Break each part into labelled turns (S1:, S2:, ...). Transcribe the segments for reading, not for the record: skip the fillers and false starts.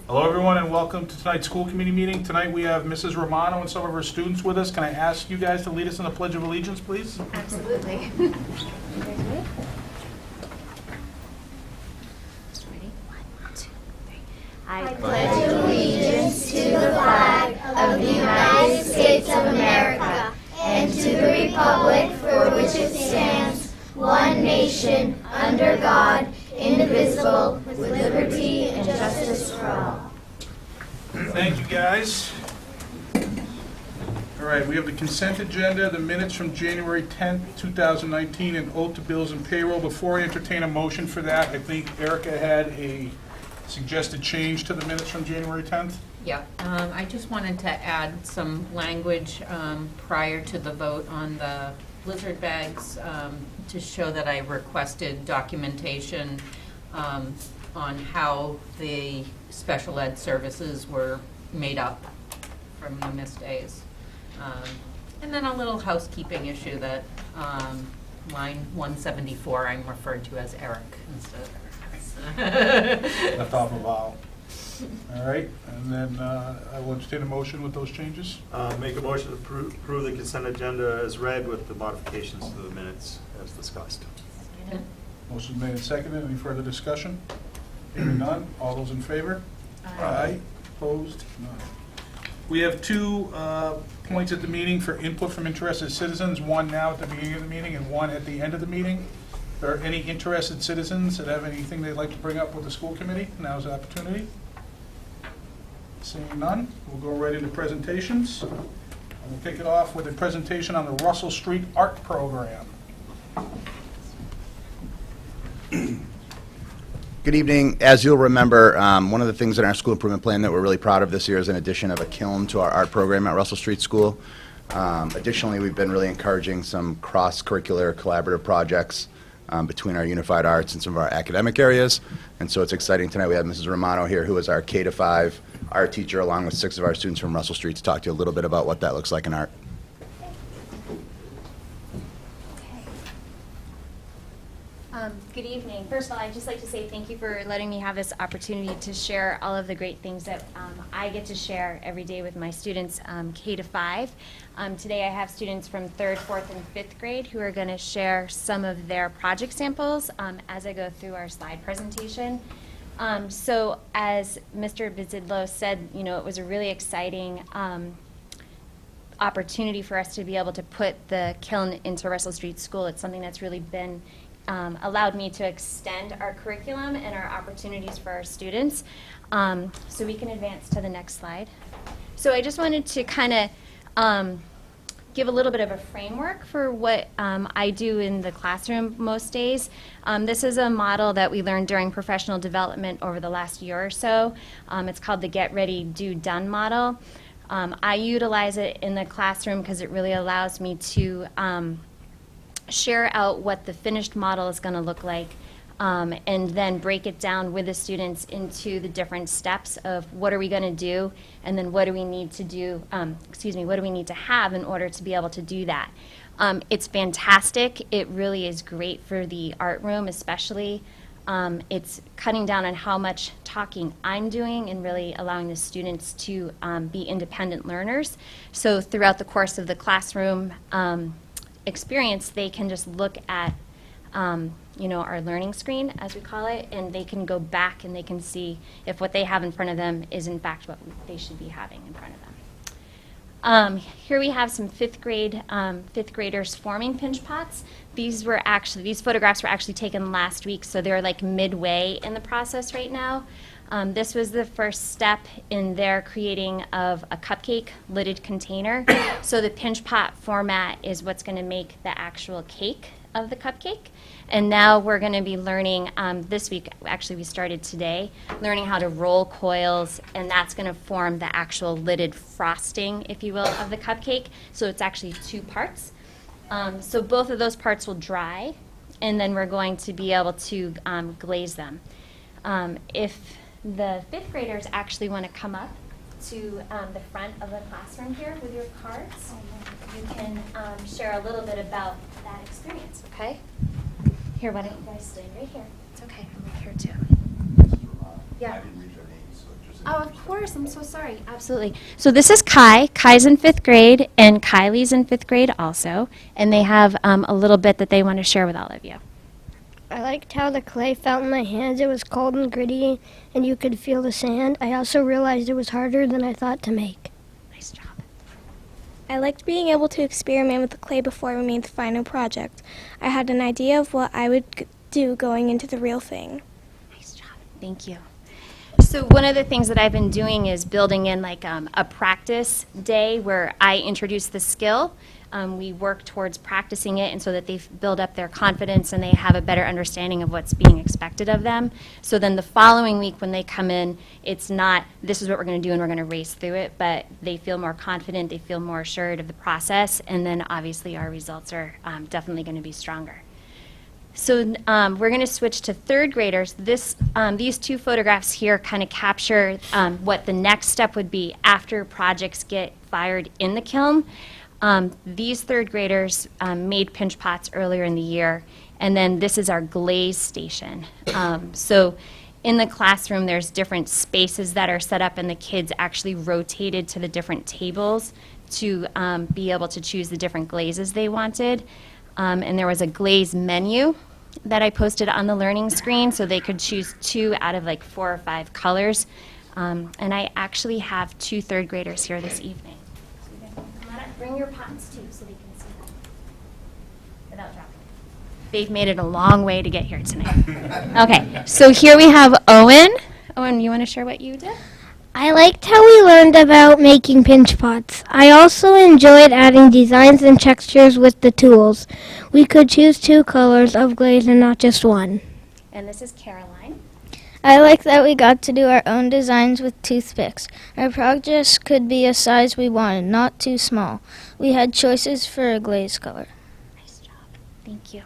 S1: Hello, everyone, and welcome to tonight's school committee meeting. Tonight we have Mrs. Romano and some of her students with us. Can I ask you guys to lead us in the Pledge of Allegiance, please?
S2: Absolutely. You guys ready? Ready? 1, 2, 3. I
S3: pledge allegiance to the flag of the United States of America and to the republic for which it stands, one nation, under God, indivisible, with liberty and justice for all.
S1: Thank you, guys. All right, we have the consent agenda, the minutes from January 10th, 2019, and oath to bills and payroll. Before I entertain a motion for that, I think Erica had a suggested change to the minutes from January 10th.
S4: Yeah, I just wanted to add some language prior to the vote on the blizzard bags to show that I requested documentation on how the special ed services were made up from the missed days. And then a little housekeeping issue that line 174 I'm referred to as Eric instead of Eric.
S1: Left off a vowel. All right, and then I will entertain a motion with those changes.
S5: Make a motion to approve the consent agenda as read with the modifications to the minutes as discussed.
S1: Motion made and seconded. Any further discussion? Hearing none. All those in favor? Aye. Opposed? None. We have two points at the meeting for input from interested citizens, one now at the beginning of the meeting and one at the end of the meeting. If there are any interested citizens that have anything they'd like to bring up with the school committee, now's the opportunity. Seeing none, we'll go right into presentations. And we'll kick it off with a presentation on the Russell Street Art Program.
S6: Good evening. As you'll remember, one of the things in our school improvement plan that we're really proud of this year is an addition of a kiln to our art program at Russell Street School. Additionally, we've been really encouraging some cross-curricular collaborative projects between our unified arts and some of our academic areas. And so it's exciting tonight. We have Mrs. Romano here, who is our K-5 art teacher, along with 6 of our students from Russell Street, to talk to you a little bit about what that looks like in art.
S2: Good evening. First of all, I'd just like to say thank you for letting me have this opportunity to share all of the great things that I get to share every day with my students, K-5. Today I have students from 3rd, 4th, and 5th grade who are going to share some of their project samples as I go through our slide presentation. So as Mr. Bizidlo said, you know, it was a really exciting opportunity for us to be able to put the kiln into Russell Street School. It's something that's really been allowed me to extend our curriculum and our opportunities for our students. So we can advance to the next slide. So I just wanted to kind of give a little bit of a framework for what I do in the classroom most days. This is a model that we learned during professional development over the last year or so. It's called the Get Ready, Do Done model. I utilize it in the classroom because it really allows me to share out what the finished model is going to look like, and then break it down with the students into the different steps of what are we going to do, and then what do we need to do, what do we need to have in order to be able to do that. It's fantastic. It really is great for the art room, especially. It's cutting down on how much talking I'm doing and really allowing the students to be independent learners. So throughout the course of the classroom experience, they can just look at our learning screen, as we call it, and they can go back and they can see if what they have in front of them is in fact what they should be having in front of them. Here we have some fifth graders forming pinch pots. These photographs were actually taken last week, so they're like midway in the process right now. This was the first step in their creating of a cupcake lidded container. So the pinch pot format is what's going to make the actual cake of the cupcake. And now we're going to be learning this week, actually we started today, learning how to roll coils, and that's going to form the actual lidded frosting, if you will, of the cupcake. So it's actually 2 parts. So both of those parts will dry, and then we're going to be able to glaze them. If the 5th graders actually want to come up to the front of the classroom here with your cards, you can share a little bit about that experience, okay? Here, why don't you guys stay right here? It's okay, I'm right here too. Yeah.
S6: I didn't read their names, so just.
S2: Oh, of course. I'm so sorry. Absolutely. So this is Kai. Kai's in 5th grade, and Kylie's in 5th grade also. And they have a little bit that they want to share with all of you.
S3: I liked how the clay felt in my hands. It was cold and gritty, and you could feel the sand. I also realized it was harder than I thought to make.
S2: Nice job.
S7: I liked being able to experiment with the clay before we made the final project. I had an idea of what I would do going into the real thing.
S2: Nice job. Thank you. So one of the things that I've been doing is building in like a practice day where I introduce the skill. We work towards practicing it and so that they build up their confidence and they have a better understanding of what's being expected of them. So then the following week when they come in, it's not, this is what we're going to do and we're going to race through it, but they feel more confident, they feel more assured of the process, and then obviously our results are definitely going to be stronger. So we're going to switch to 3rd graders. These 2 photographs here kind of capture what the next step would be after projects get fired in the kiln. These 3rd graders made pinch pots earlier in the year, and then this is our Glaze Station. So in the classroom, there's different spaces that are set up, and the kids actually rotated to the different tables to be able to choose the different glazes they wanted. And there was a glaze menu that I posted on the learning screen, so they could choose 2 out of like 4 or 5 colors. And I actually have 2 3rd graders here this evening. So you guys can come on up. Bring your pots too, so they can see them without dropping it. They've made it a long way to get here tonight. Okay, so here we have Owen. Owen, you want to share what you did?
S3: I liked how we learned about making pinch pots. I also enjoyed adding designs and textures with the tools. We could choose 2 colors of glaze and not just one.
S2: And this is Caroline.
S7: I like that we got to do our own designs with toothpicks. Our projects could be a size we wanted, not too small. We had choices for a glaze color.
S2: Nice job. Thank you.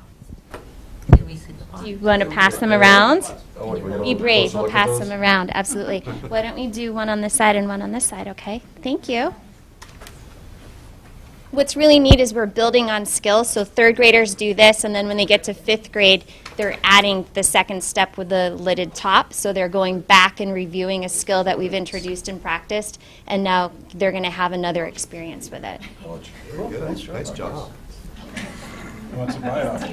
S4: Can we see the
S2: Do you want to pass them around?
S8: Oh, wait, we have
S2: Be
S8: a
S2: brave.
S8: closer
S2: We'll
S8: look at
S2: pass
S8: those?
S2: them around. Absolutely. Why don't we do one on this side and one on this side, okay? Thank you. What's really neat is we're building on skills. So 3rd graders do this, and then when they get to 5th grade, they're adding the second step with the lidded top. So they're going back and reviewing a skill that we've introduced and practiced, and now they're going to have another experience with it.
S8: Oh, very good. Nice job.
S1: Who wants to buy it off?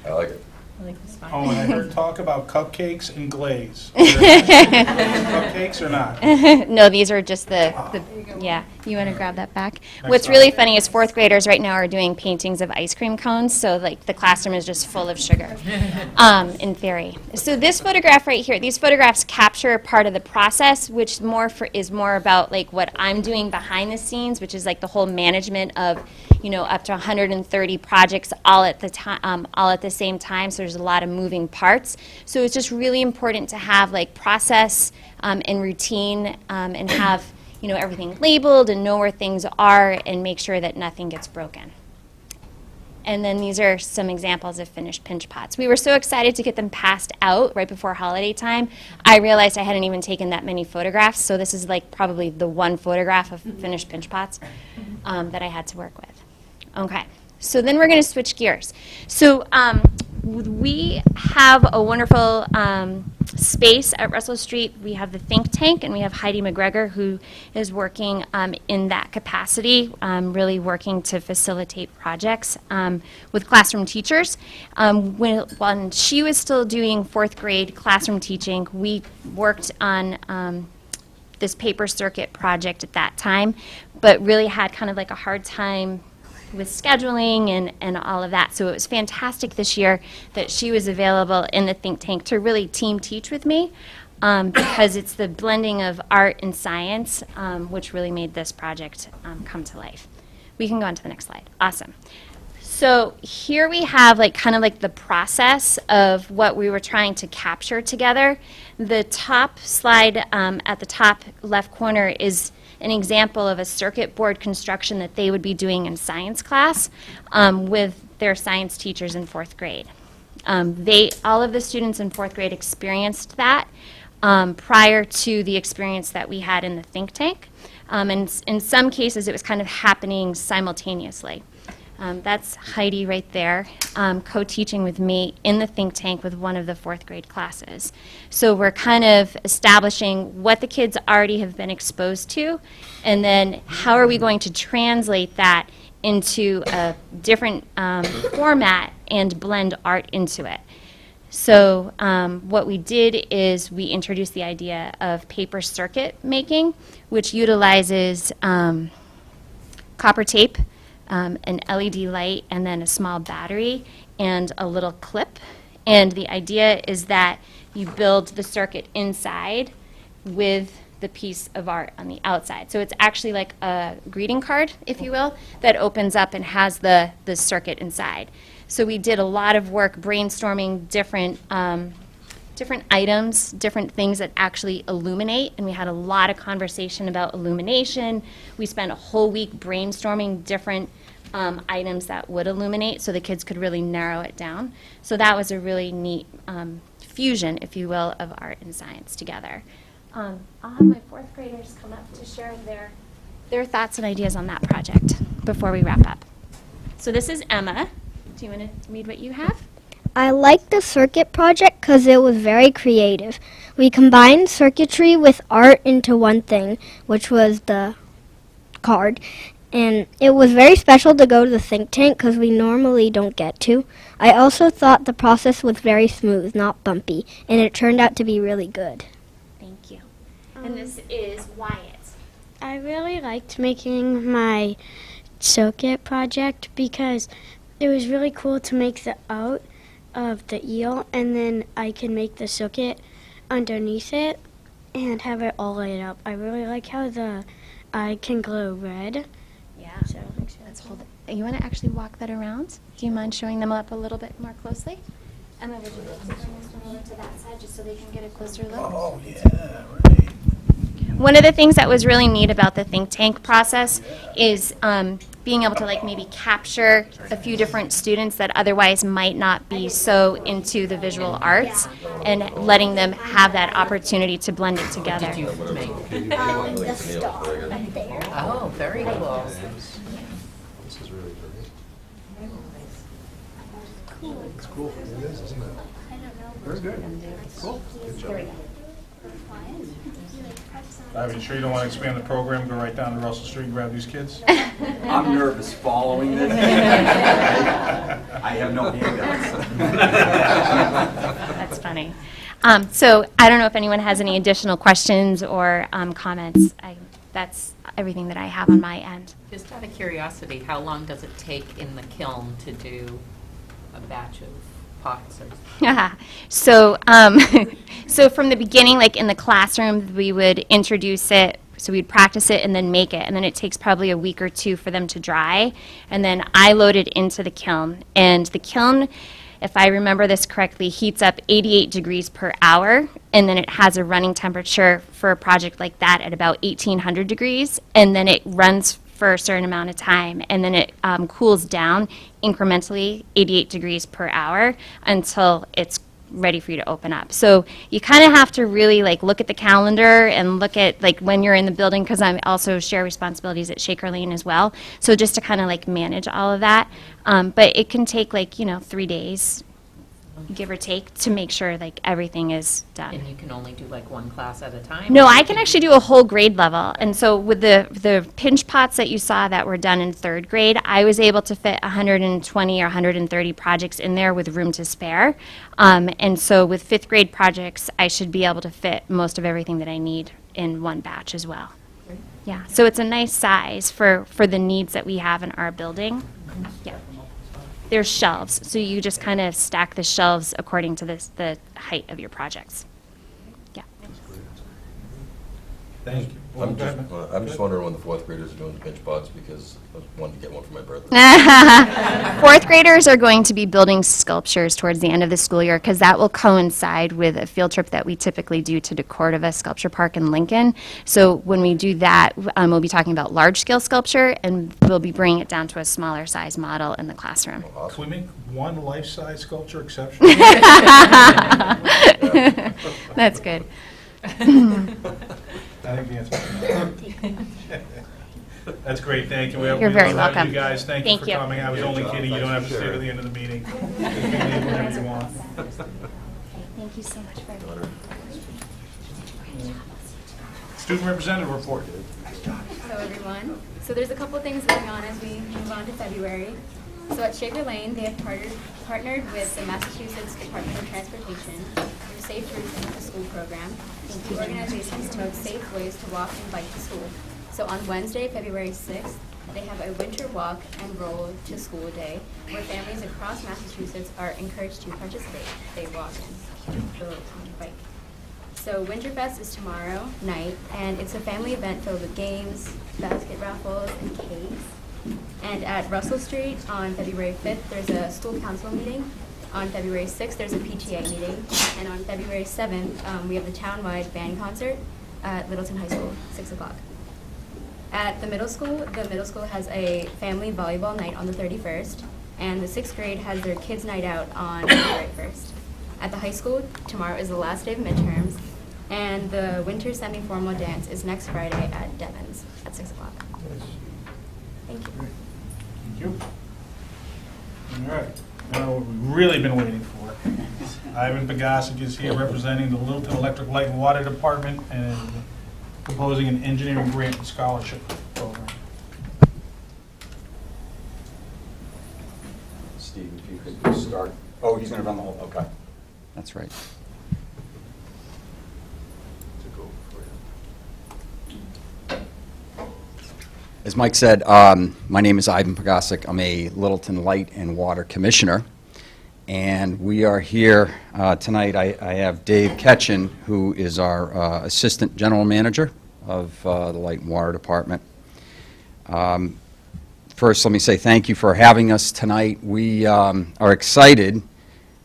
S8: I like it.
S4: I like this one.
S1: Oh, and I heard talk about cupcakes and glaze. Cupcakes or not?
S2: No, these are just the yeah. You want to grab that back? What's
S1: time.
S2: really funny is 4th graders right now are doing paintings of ice cream cones, so like the classroom is just full of sugar, in theory. So this photograph right here, these photographs capture part of the process, which is more about like what I'm doing behind the scenes, which is like the whole management of, up to 130 projects all at the same time. So there's a lot of moving parts. So it's just really important to have like process and routine and have everything labeled and know where things are and make sure that nothing gets broken. And then these are some examples of finished pinch pots. We were so excited to get them passed out right before holiday time. I realized I hadn't even taken that many photographs, so this is like probably the 1 photograph of finished pinch pots that I had to work with. Okay, so then we're going to switch gears. So we have a wonderful space at Russell Street. We have the think tank, and we have Heidi McGregor, who is working in that capacity, really working to facilitate projects with classroom teachers. When she was still doing 4th grade classroom teaching, we worked on this paper circuit project at that time, but really had kind of like a hard time with scheduling and all of that. So it was fantastic this year that she was available in the think tank to really team teach with me because it's the blending of art and science which really made this project come to life. We can go on to the next slide. Awesome. So here we have kind of the process of what we were trying to capture together. The top slide at the top left corner is an example of a circuit board construction that they would be doing in science class with their science teachers in 4th grade. All of the students in 4th grade experienced that prior to the experience that we had in the think tank. And in some cases, it was kind of happening simultaneously. That's Heidi right there, co-teaching with me in the think tank with one of the 4th grade classes. So we're kind of establishing what the kids already have been exposed to, and then how are we going to translate that into a different format and blend art into it. So what we did is we introduced the idea of paper circuit making, which utilizes copper tape, an LED light, and then a small battery and a little clip. And the idea is that you build the circuit inside with the piece of art on the outside. So it's actually like a greeting card, if you will, that opens up and has the circuit inside. So we did a lot of work brainstorming different items, different things that actually illuminate, and we had a lot of conversation about illumination. We spent a whole week brainstorming different items that would illuminate so the kids could really narrow it down. So that was a really neat fusion, if you will, of art and science together. I'll have my 4th graders come up to share their thoughts and ideas on that project before we wrap up. So this is Emma. Do you want to read what you have?
S3: I liked the circuit project because it was very creative. We combined circuitry with art into one thing, which was the card. And it was very special to go to the think tank because we normally don't get to. I also thought the process was very smooth, not bumpy, and it turned out to be really good.
S2: Thank you. And this is Wyatt.
S9: I really liked making my circuit project because it was really cool to make the out of the eel, and then I can make the circuit underneath it and have it all lit up. I really like how the eye can glow red.
S2: Yeah. So let's hold it. You want to actually walk that around? Do you mind showing them up a little bit more closely? Emma, would you like to bring this one over to that side just so they can get a closer look?
S1: Oh, yeah, right.
S2: One of the things that was really neat about the think tank process is being able to like maybe capture a few different students that otherwise might not be so into the visual arts and letting them have that opportunity to blend it together.
S4: Did you make?
S3: The star up there.
S4: Oh, very cool.
S8: This is really great. It's cool. It is, isn't it? Very good. Cool. Good job.
S1: Are you sure you don't want to expand the program, go right down to Russell Street and grab these kids?
S10: I'm nervous following this. I have no handouts.
S2: That's funny. So I don't know if anyone has any additional questions or comments. That's everything that I have on my end.
S4: Just out of curiosity, how long does it take in the kiln to do a batch of pots?
S2: So, so from the beginning, like in the classroom, we would introduce it, so we'd practice it and then make it, and then it takes probably a week or two for them to dry, and then I load it into the kiln. And the kiln, if I remember this correctly, heats up 88 degrees per hour, and then it has a running temperature for a project like that at about 1800 degrees, and then it runs for a certain amount of time, and then it cools down incrementally 88 degrees per hour until it's ready for you to open up. So you kind of have to really like look at the calendar and look at like when you're in the building, because I also share responsibilities at Shaker Lane as well. So just to kind of like manage all of that. But it can take like, 3 days, give or take, to make sure like everything is done.
S4: And you can only do like one class at a time?
S2: No, I can actually do a whole grade level. And so with the pinch pots that you saw that were done in 3rd grade, I was able to fit 120 or 130 projects in there with room to spare. And so with 5th grade projects, I should be able to fit most of everything that I need in one batch as well. Yeah, so it's a nice size for the needs that we have in our building. Yeah. There's shelves, so you just kind of stack the shelves according to the height of your projects. Yeah.
S1: Thank you.
S8: I'm just wondering when the 4th graders are doing the pinch pots because I wanted to get one for my birthday.
S2: 4th graders are going to be building sculptures towards the end of the school year because that will coincide with a field trip that we typically do to DeCordova Sculpture Park in Lincoln. So when we do that, we'll be talking about large-scale sculpture, and we'll be bringing it down to a smaller size model in the classroom.
S1: Can we make one life-size sculpture exception?
S2: That's good.
S1: I think the answer is no. That's great, thank you.
S2: You're very
S1: love having
S2: welcome.
S1: You guys, thank you
S2: Thank
S1: for
S2: you.
S1: coming. I was only kidding, you don't have to stay to the end of the meeting. You can leave whenever you want.
S2: Thank you so much for
S1: Student representative report.
S11: Hello, everyone. So there's a couple things going on as we move on to February. So at Shaker Lane, they have partnered with the Massachusetts Department of Transportation through Safe Routes into the School program. The organization promotes safe ways to walk and bike to school. So on Wednesday, February 6th, they have a winter walk and roll to school day where families across Massachusetts are encouraged to participate. They walk and go on a bike. So Winterfest is tomorrow night, and it's a family event filled with games, basket raffles, and cakes. And at Russell Street on February 5th, there's a school council meeting. On February 6th, there's a PTA meeting. And on February 7th, we have the town-wide band concert at Littleton High School, 6 o'clock. At the middle school has a family volleyball night on the 31st, and the 6th grade has their kids' night out on February 1st. At the high school, tomorrow is the last day of midterms, and the winter semi-formal dance is next Friday at Devon's at 6 o'clock. Thank you.
S1: Thank you. All right, now what we've really been waiting for. Ivan Bagasic is here representing the Littleton Electric Light and Water Department and proposing an engineering grant and scholarship program.
S10: Steve, if you could start. Oh, he's going to run the whole, okay. That's right. As Mike said, my name is Ivan Pagasic. I'm a Littleton Light and Water Commissioner. And we are here tonight. I have Dave Ketchen, who is our Assistant General Manager of the Light and Water Department. First, let me say thank you for having us tonight. We are excited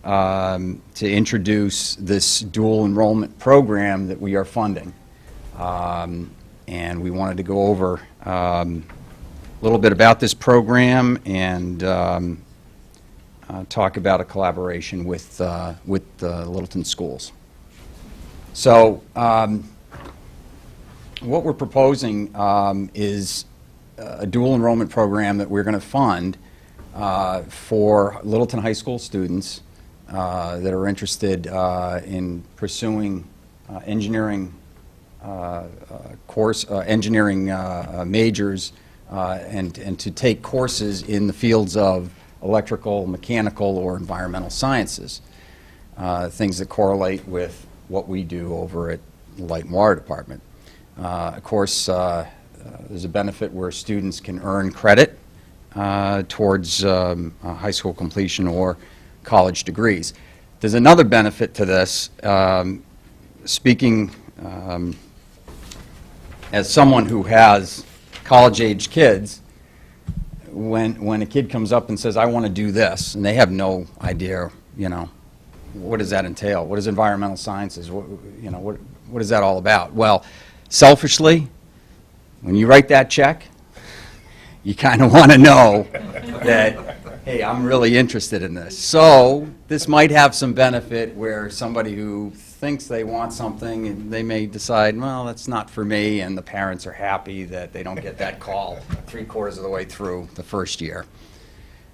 S10: to introduce this dual enrollment program that we are funding. And we wanted to go over a little bit about this program and talk about a collaboration with the Littleton schools. So what we're proposing is a dual enrollment program that we're going to fund for Littleton High School students that are interested in pursuing engineering engineering majors and to take courses in the fields of electrical, mechanical, or environmental sciences, things that correlate with what we do over at the Light and Water Department. Of course, there's a benefit where students can earn credit towards high school completion or college degrees. There's another benefit to this. Speaking as someone who has college-age kids, when a kid comes up and says, I want to do this, and they have no idea, you know, what does that entail? What is environmental sciences? What is that all about? Well, selfishly, when you write that check, you kind of want to know that, hey, I'm really interested in this. So this might have some benefit where somebody who thinks they want something, and they may decide, well, that's not for me, and the parents are happy that they don't get that call 3/4 of the way through the first year.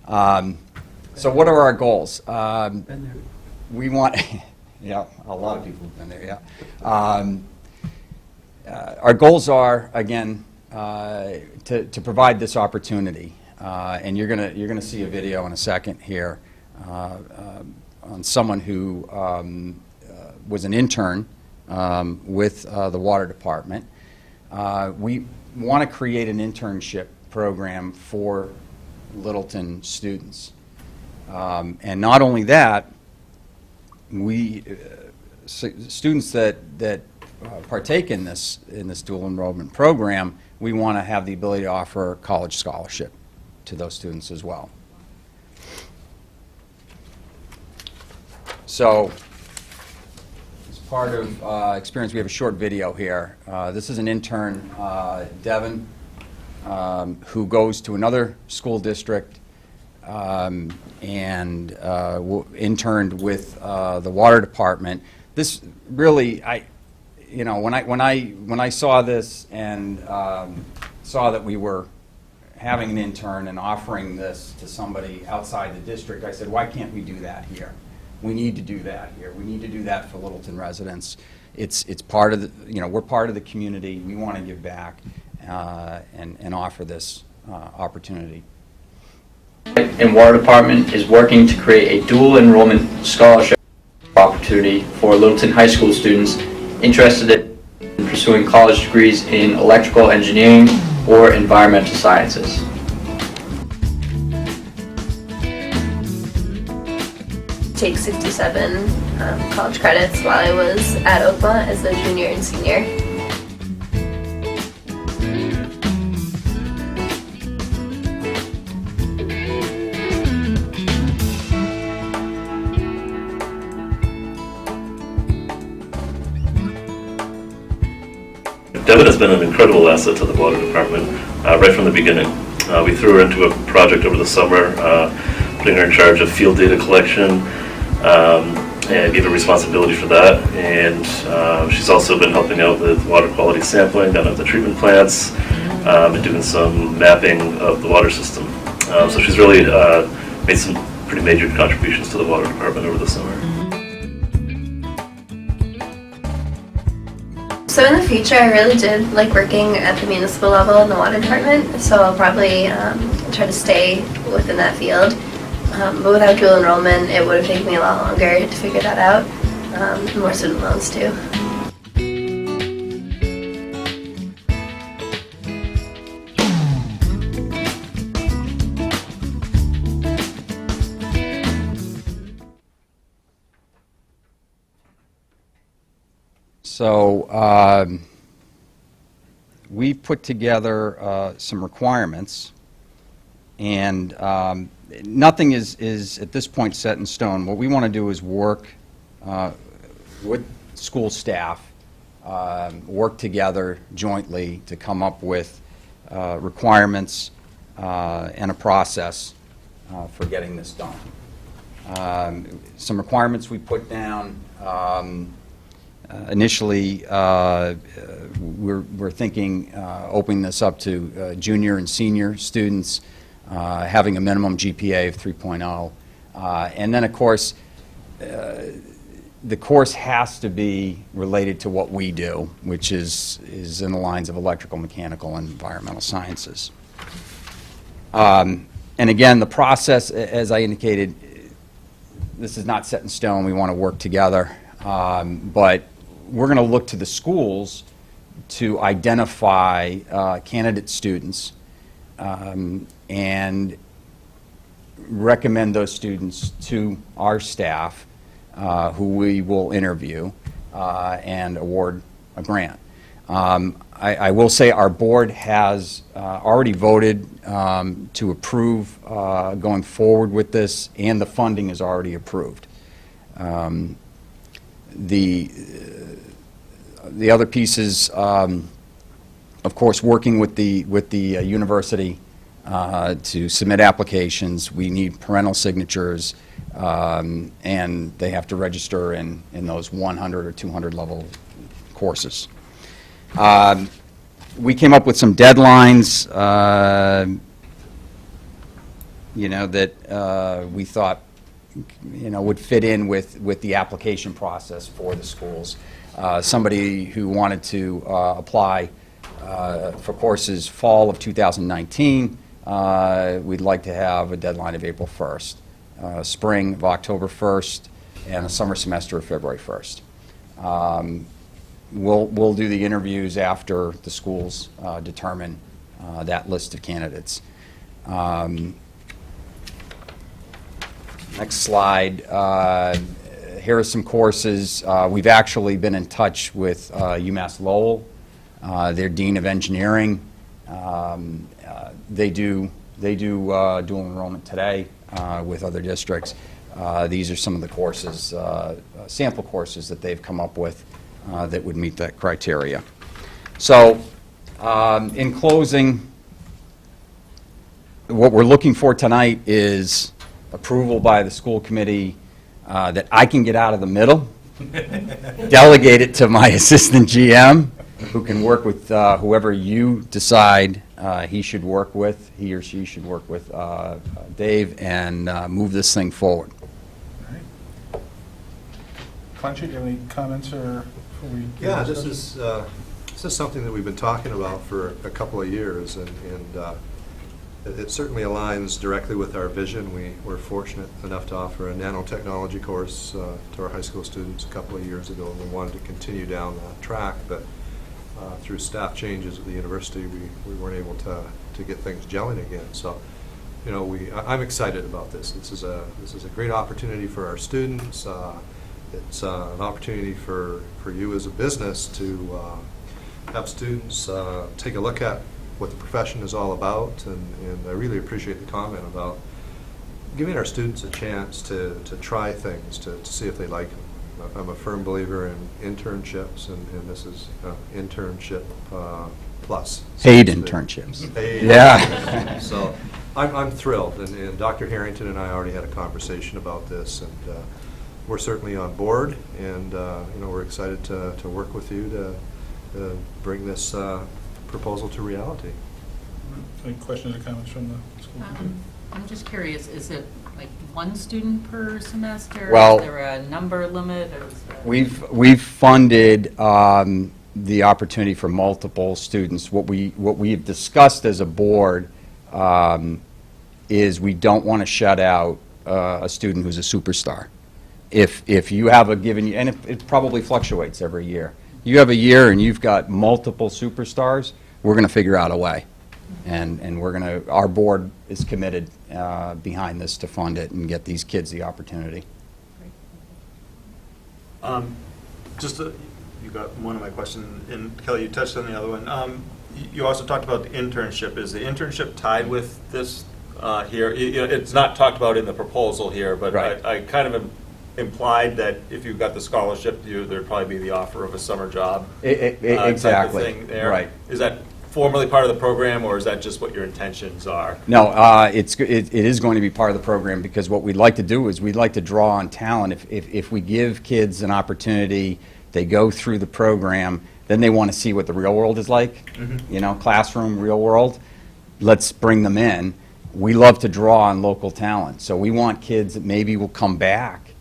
S10: So what are our goals? We want, yeah, a lot of people have been there, yeah. Our goals are, again, to provide this opportunity, and you're gonna see a video in a second here on someone who was an intern with the Water Department. We want to create an internship program for Littleton students. And not only that, students that partake in this dual enrollment program, we want to have the ability to offer a college scholarship to those students as well. So, as part of experience, we have a short video here. This is an intern, Devin, who goes to another school district and interned with the Water Department. This really, when I saw this and saw that we were having an intern and offering this to somebody outside the district, I said, why can't we do that here? We need to do that here. We need to do that for Littleton residents. It's part of the, we're part of the community. We want to give back and offer this opportunity.
S12: And Water Department is working to create a dual enrollment scholarship opportunity for Littleton High School students interested in pursuing college degrees in electrical engineering or environmental sciences.
S13: Take 67 college credits while I was at Oakland as a junior and senior.
S14: Devin has been an incredible asset to the water department right from the beginning. We threw her into a project over the summer, putting her in charge of field data collection, and gave her responsibility for that. And she's also been helping out with water quality sampling down at the treatment plants and doing some mapping of the water system. So she's really made some pretty major contributions to the water department over the summer.
S13: So in the future, I really did like working at the municipal level in the water department, so I'll probably try to stay within that field. But without dual enrollment, it would have taken me a lot longer to figure that out. More student loans too.
S10: So we put together some requirements, and nothing is at this point set in stone. What we want to do is work with school staff, work together jointly to come up with requirements and a process for getting this done. Some requirements we put down. Initially, we're thinking opening this up to junior and senior students, having a minimum GPA of 3.0. And then, of course, the course has to be related to what we do, which is in the lines of electrical, mechanical, and environmental sciences. And again, the process, as I indicated, this is not set in stone. We want to work together. But we're going to look to the schools to identify candidate students and recommend those students to our staff, who we will interview and award a grant. I will say our board has already voted to approve going forward with this, and the funding is already approved. The other pieces, of course, working with the university to submit applications. We need parental signatures, and they have to register in those 100 or 200 level courses. We came up with some deadlines, that we thought would fit in with the application process for the schools. Somebody who wanted to apply for courses fall of 2019, we'd like to have a deadline of April 1st, spring of October 1st, and a summer semester of February 1st. We'll do the interviews after the schools determine that list of candidates. Next slide. Here are some courses. We've actually been in touch with UMass Lowell, their Dean of Engineering. They do dual enrollment today with other districts. These are some of the courses, sample courses that they've come up with that would meet that criteria. So, in closing, what we're looking for tonight is approval by the school committee that I can get out of the middle, delegate it to my assistant GM, who can work with whoever you decide he or she should work with Dave and move this thing forward.
S1: All right. Clenchie, do you have any comments or before we?
S15: Yeah, this is something that we've been talking about for a couple of years, and it certainly aligns directly with our vision. We're fortunate enough to offer a nanotechnology course to our high school students a couple of years ago, and we wanted to continue down that track, but through staff changes at the university, we weren't able to get things gelling again. So, you know, I'm excited about this. This is a great opportunity for our students. It's an opportunity for you as a business to have students take a look at what the profession is all about, and I really appreciate the comment about giving our students a chance to try things, to see if they like them. I'm a firm believer in internships, and this is internship plus.
S10: Paid internships.
S15: Paid.
S10: Yeah.
S15: So I'm thrilled, and Dr. Harrington and I already had a conversation about this, and we're certainly on board, and you know, we're excited to work with you to bring this proposal to reality.
S1: Any questions or comments from the school?
S4: I'm just curious, is it like one student per semester?
S10: Well,
S4: is there a number limit? Or is there...
S10: We've funded the opportunity for multiple students. What we have discussed as a board is we don't want to shut out a student who's a superstar. If you have a given year, and it probably fluctuates every year. You have a year and you've got multiple superstars, we're going to figure out a way. And we're going to, our board is committed behind this to fund it and get these kids the opportunity.
S5: You got one of my questions, and Kelly, you touched on the other one. You also talked about the internship. Is the internship tied with this here? It's not talked about in the proposal here, but
S10: Right.
S5: I kind of implied that if you got the scholarship, there'd probably be the offer of a summer job.
S10: Exactly.
S5: Type of thing there.
S10: Right.
S5: Is that formally part of the program, or is that just what your intentions are?
S10: No, it is going to be part of the program, because what we'd like to do is we'd like to draw on talent. If we give kids an opportunity, they go through the program, then they want to see what the real world is like, you know, classroom, real world. Let's bring them in. We love to draw on local talent, so we want kids that maybe will come back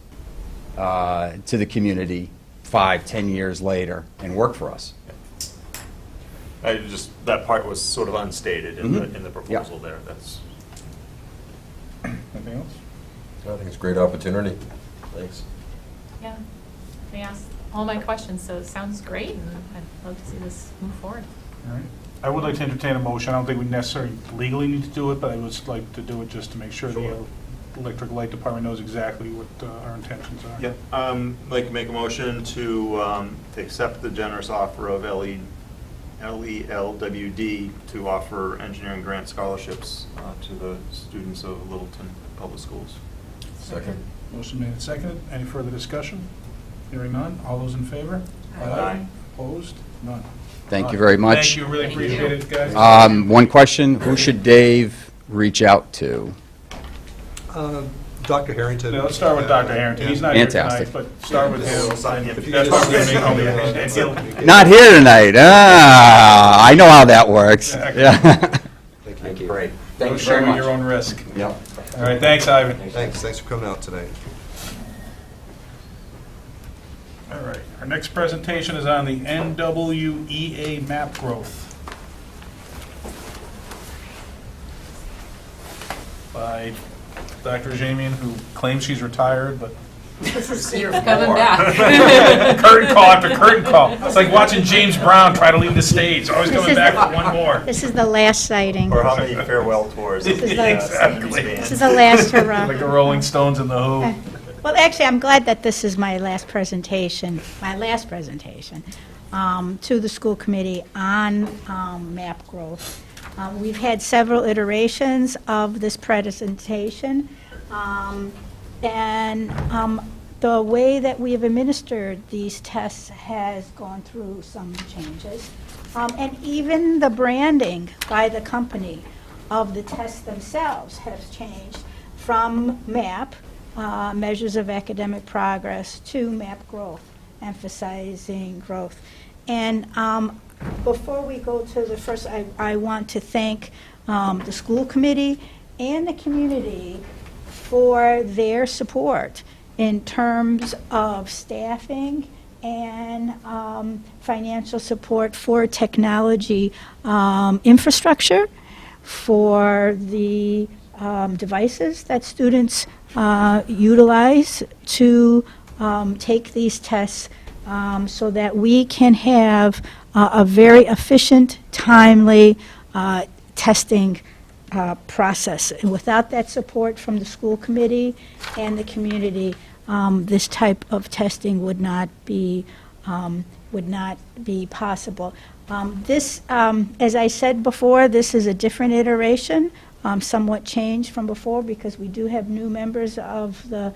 S10: to the community 5-10 years later and work for us.
S5: That part was sort of unstated in the proposal there. That's
S1: Anything else?
S8: I think it's a great opportunity. Thanks.
S16: Yeah, they asked all my questions, so it sounds great, and I'd love to see this move forward.
S1: All right. I would like to entertain a motion. I don't think we necessarily legally need to do it, but I would like to do it just to make sure the electric light department knows exactly what our intentions are.
S5: Yep. I'd like to make a motion to accept the generous offer of LELWD to offer engineering grant scholarships to the students of Littleton Public Schools.
S8: Second.
S1: Motion made and seconded. Any further discussion? Hearing none. All those in favor?
S5: Aye.
S1: Opposed? None.
S10: Thank you very much.
S1: Thank you. Really appreciate it, guys.
S10: One question, who should Dave reach out to?
S15: Dr. Harrington.
S1: Let's start with Dr. Harrington. He's not here tonight,
S10: Fantastic.
S1: but start with him.
S15: If you
S1: That's
S15: guys-
S1: what we're gonna make him.
S10: Not here tonight. I know how that works. Yeah.
S15: Thank you.
S10: Great.
S1: Go
S10: Thank you
S1: show
S10: very
S1: at
S10: much.
S1: your own risk.
S10: Yep.
S1: All right, thanks, Ivan.
S15: Thanks for coming out tonight.
S1: All right, our next presentation is on the NWEA map growth by Dr. Jamian, who claims she's retired, but
S4: You're coming back.
S1: curtain call after curtain call. It's like watching James Brown try to leave the stage, always coming back for one more.
S17: This is the last sighting.
S5: Or how many farewell tours?
S1: Exactly.
S17: This is the last hurrah.
S1: Like the Rolling Stones and the Who.
S17: Well, actually, I'm glad that this is my last presentation to the school committee on map growth. We've had several iterations of this presentation, and the way that we have administered these tests has gone through some changes. And even the branding by the company of the tests themselves has changed from MAP, measures of academic progress, to map growth, emphasizing growth. Before we go to the first, I want to thank the school committee and the community for their support in terms of staffing and financial support for technology infrastructure, for the devices that students utilize to take these tests, so that we can have a very efficient, timely testing process. And without that support from the school committee and the community, this type of testing would not be possible. This, as I said before, this is a different iteration, somewhat changed from before, because we do have new members of the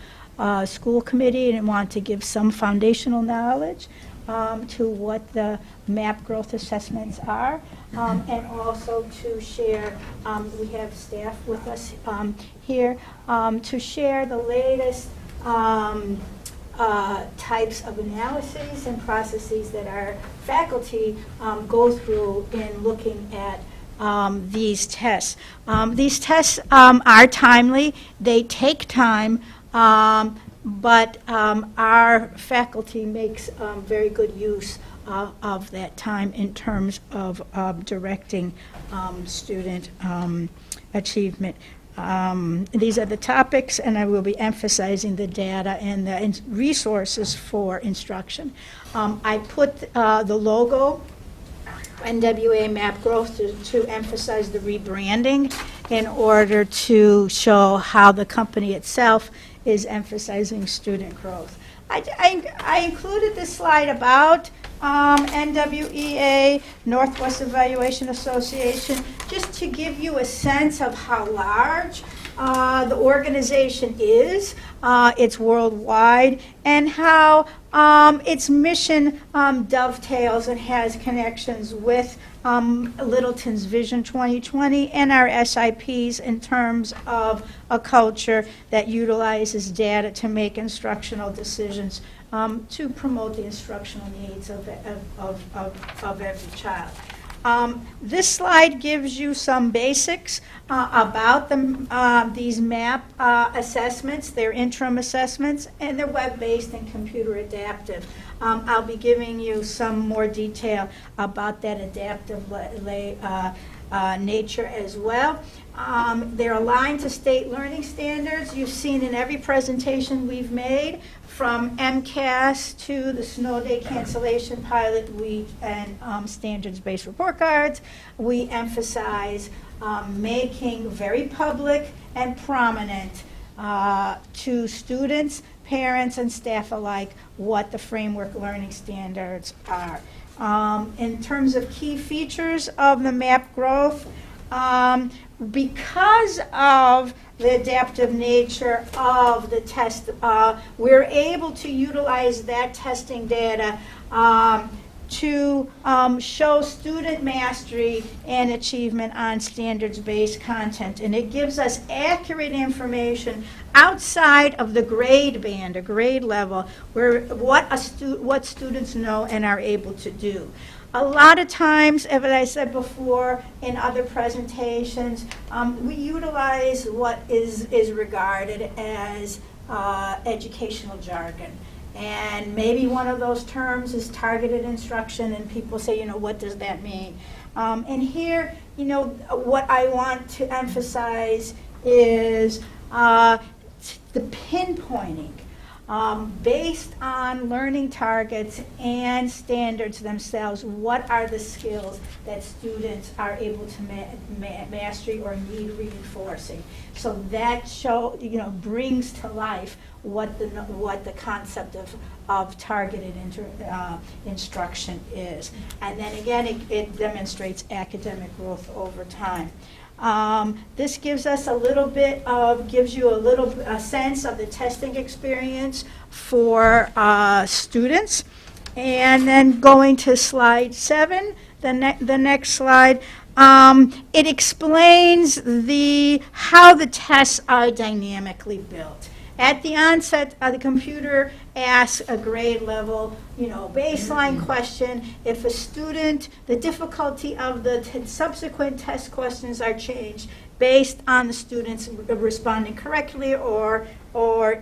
S17: school committee and want to give some foundational knowledge to what the MAP growth assessments are, and also to share, we have staff with us here, to share the latest types of analyses and processes that our faculty go through in looking at these tests. These tests are timely. They take time, but our faculty makes very good use of that time in terms of directing student achievement. These are the topics, and I will be emphasizing the data and the resources for instruction. I put the logo, NWEA MAP Growth, to emphasize the rebranding in order to show how the company itself is emphasizing student growth. I included this slide about NWEA, Northwest Evaluation Association, just to give you a sense of how large the organization is. It's worldwide, and how its mission dovetails and has connections with Littleton's Vision 2020 and our SIPs in terms of a culture that utilizes data to make instructional decisions to promote the instructional needs of every child. This slide gives you some basics about these MAP assessments. They're interim assessments, and they're web-based and computer adaptive. I'll be giving you some more detail about that adaptive nature as well. They're aligned to state learning standards. You've seen in every presentation we've made, from MCAS to the snow day cancellation pilot, and standards-based report cards. We emphasize making very public and prominent to students, parents, and staff alike what the framework learning standards are. In terms of key features of the MAP growth, because of the adaptive nature of the test, we're able to utilize that testing data to show student mastery and achievement on standards-based content. And it gives us accurate information outside of the grade band, a grade level, where what students know and are able to do. A lot of times, as I said before in other presentations, we utilize what is regarded as educational jargon. And maybe one of those terms is targeted instruction, and people say, what does that mean? And here, what I want to emphasize is the pinpointing. Based on learning targets and standards themselves, what are the skills that students are able to mastery or need reinforcing? So that brings to life what the concept of targeted instruction is. And then again, it demonstrates academic growth over time. This gives us gives you a sense of the testing experience for students. And then going to slide 7, the next slide, it explains how the tests are dynamically built. At the onset, the computer ask a grade level, baseline question. If a student, the difficulty of the subsequent test questions are changed based on the students responding correctly or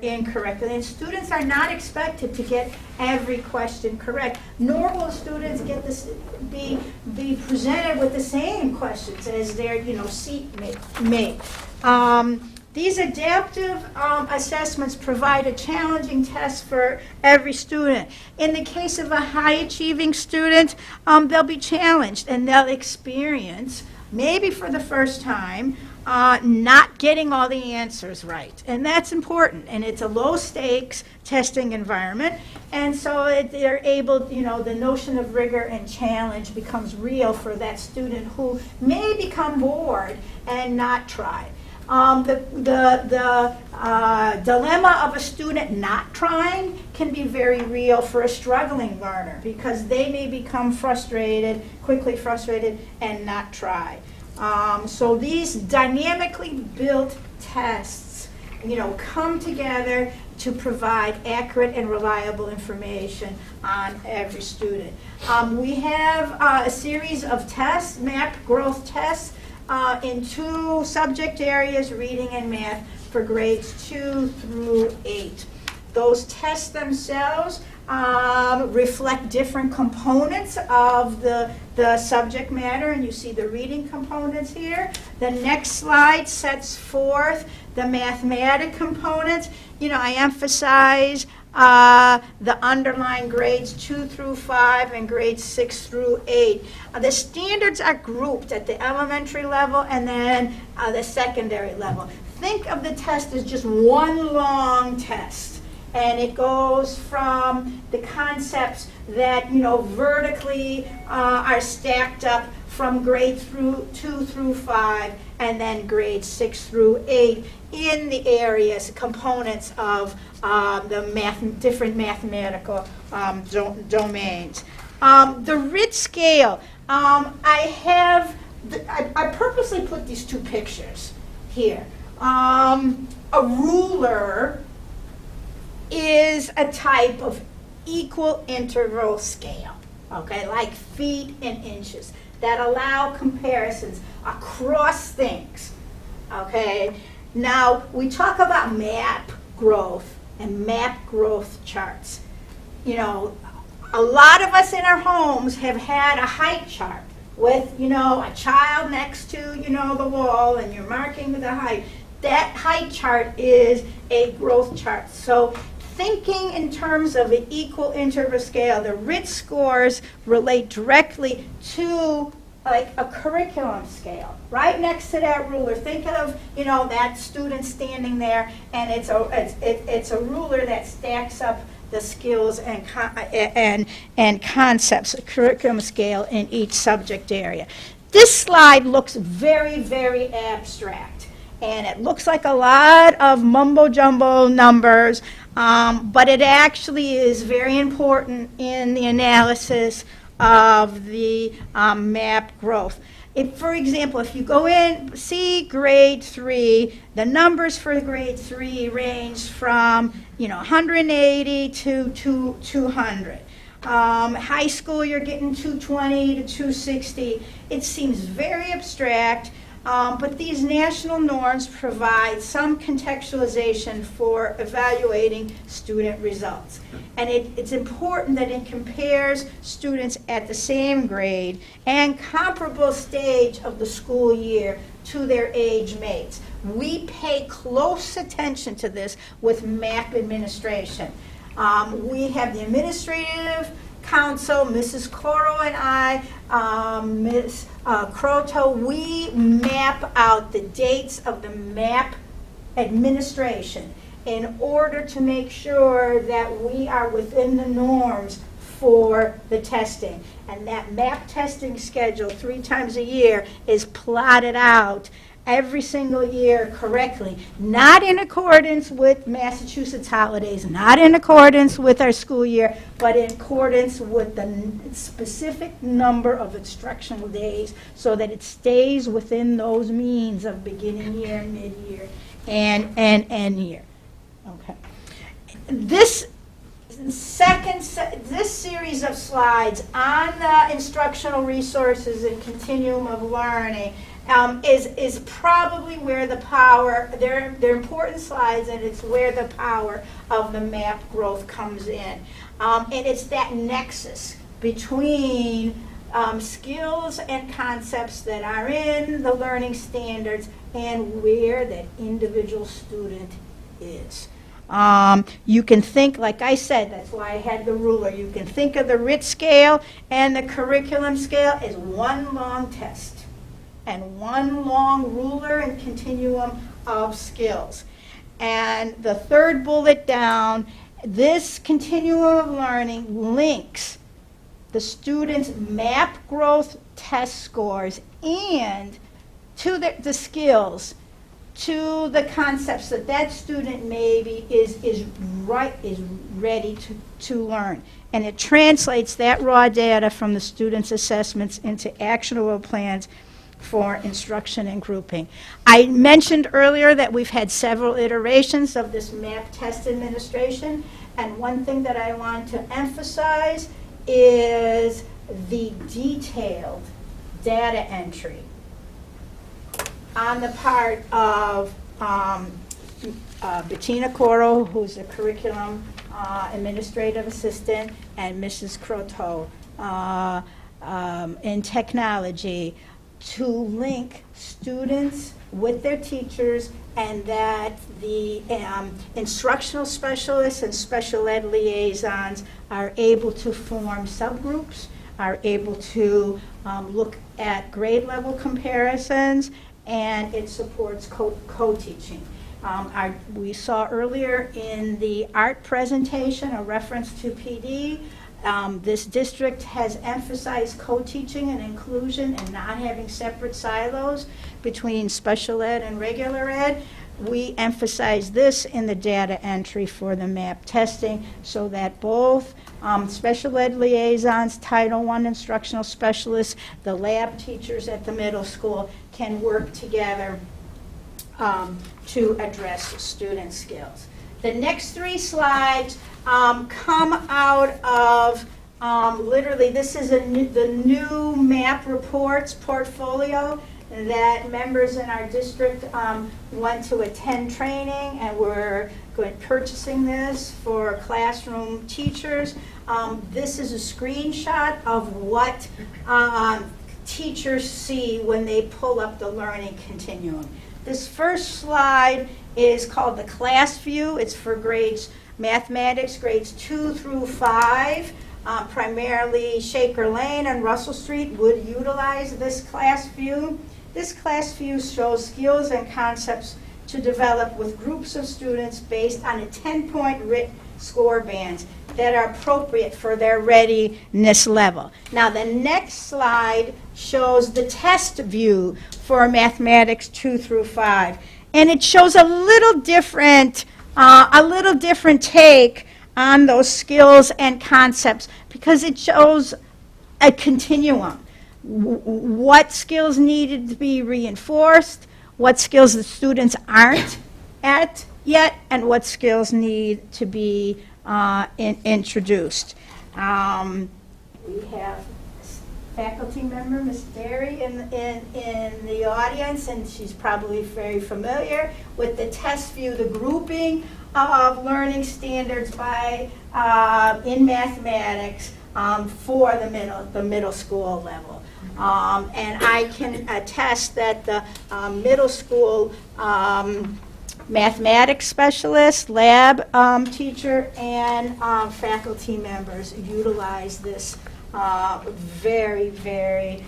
S17: incorrectly. And students are not expected to get every question correct, nor will students get this be presented with the same questions as their seatmate. These adaptive assessments provide a challenging test for every student. In the case of a high-achieving student, they'll be challenged and they'll experience, maybe for the first time, not getting all the answers right. And that's important. And it's a low-stakes testing environment. And so they're able, the notion of rigor and challenge becomes real for that student who may become bored and not try. The dilemma of a student not trying can be very real for a struggling learner because they may become quickly frustrated, and not try. So these dynamically built tests, come together to provide accurate and reliable information on every student. We have a series of tests, MAP growth tests, in 2 subject areas, reading and math, for grades 2 through 8. Those tests themselves reflect different components of the subject matter, and you see the reading components here. The next slide sets forth the mathematic components. I emphasize the underlying grades 2 through 5 and grades 6 through 8. The standards are grouped at the elementary level and then the secondary level. Think of the test as just one long test. And it goes from the concepts that, vertically are stacked up from grade 2 through 5 and then grades 6 through 8 in the areas, components of the different mathematical domains. The RIT scale, I purposely put these 2 pictures here. A ruler is a type of equal interval scale, okay, like feet and inches, that allow comparisons across things, okay? Now, we talk about map growth and map growth charts. A lot of us in our homes have had a height chart with, a child next to, the wall, and you're marking the height. That height chart is a growth chart. So thinking in terms of an equal interval scale, the RIT scores relate directly to like a curriculum scale. Right next to that ruler, think of that student standing there, and it's a ruler that stacks up the skills and concepts, a curriculum scale in each subject area. This slide looks very, very abstract, and it looks like a lot of mumbo-jumbo numbers, but it actually is very important in the analysis of the map growth. For example, if you go in, see grade 3, the numbers for grade 3 range from 180 to 200. High school, you're getting 220 to 260. It seems very abstract. But these national norms provide some contextualization for evaluating student results. And it's important that it compares students at the same grade and comparable stage of the school year to their age mates. We pay close attention to this with MAP administration. We have the administrative council, Mrs. Coro and I, Ms. Croto, we map out the dates of the MAP administration in order to make sure that we are within the norms for the testing. And that MAP testing schedule 3 times a year is plotted out every single year correctly, not in accordance with Massachusetts holidays, not in accordance with our school year, but in accordance with the specific number of instructional days so that it stays within those means of beginning year, mid-year, and end year. Okay. This series of slides on the instructional resources and continuum of learning is probably where the power, they're important slides, and it's where the power of the MAP growth comes in. And it's that nexus between skills and concepts that are in the learning standards and where that individual student is. You can think, like I said, that's why I had the ruler. You can think of the RIT scale and the curriculum scale as one long test and one long ruler and continuum of skills. And the third bullet down, this continuum of learning links the students' MAP growth test scores and to the skills, to the concepts that that student maybe is ready to learn. And it translates that raw data from the students' assessments into actionable plans for instruction and grouping. I mentioned earlier that we've had several iterations of this MAP test administration, and one thing that I want to emphasize is the detailed data entry on the part of Bettina Coro, who's the curriculum administrative assistant, and Mrs. Croteau in technology, to link students with their teachers, and that the instructional specialists and special ed liaisons are able to form subgroups, are able to look at grade level comparisons, and it supports co-teaching. We saw earlier in the art presentation a reference to PD. This district has emphasized co-teaching and inclusion and not having separate silos between special ed and regular ed. We emphasize this in the data entry for the MAP testing so that both special ed liaisons, Title I instructional specialists, the lab teachers at the middle school can work together to address student skills. The next three slides come out of literally, this is the new MAP reports portfolio that members in our district went to attend training, and we're purchasing this for classroom teachers. This is a screenshot of what teachers see when they pull up the learning continuum. This first slide is called the class view. It's for grades mathematics, grades 2 through 5. Primarily Shaker Lane and Russell Street would utilize this class view. This class view shows skills and concepts to develop with groups of students based on a 10-point RIT score bands that are appropriate for their readiness level. Now the next slide shows the test view for mathematics 2 through 5. And it shows a little different take on those skills and concepts because it shows a continuum. What skills needed to be reinforced, what skills the students aren't at yet, and what skills need to be introduced. We have faculty member, Ms. Derry, in the audience, and she's probably very familiar with the test view, the grouping of learning standards by in mathematics for the middle school level. And I can attest that the middle school mathematics specialist, lab teacher, and faculty members utilize this very, very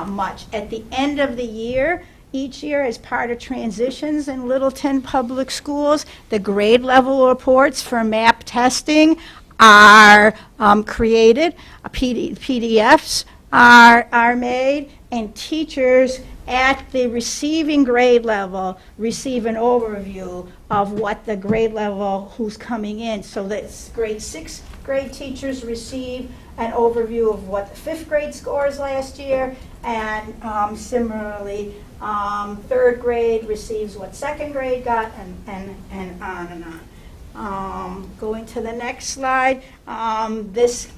S17: much. At the end of the year, each year as part of transitions in Littleton Public Schools, the grade level reports for MAP testing are created, PDFs are made, and teachers at the receiving grade level receive an overview of what the grade level who's coming in. So that grade 6th grade teachers receive an overview of what the 5th grade scores last year, and similarly 3rd grade receives what 2nd grade got, and on and on. Going to the next slide, this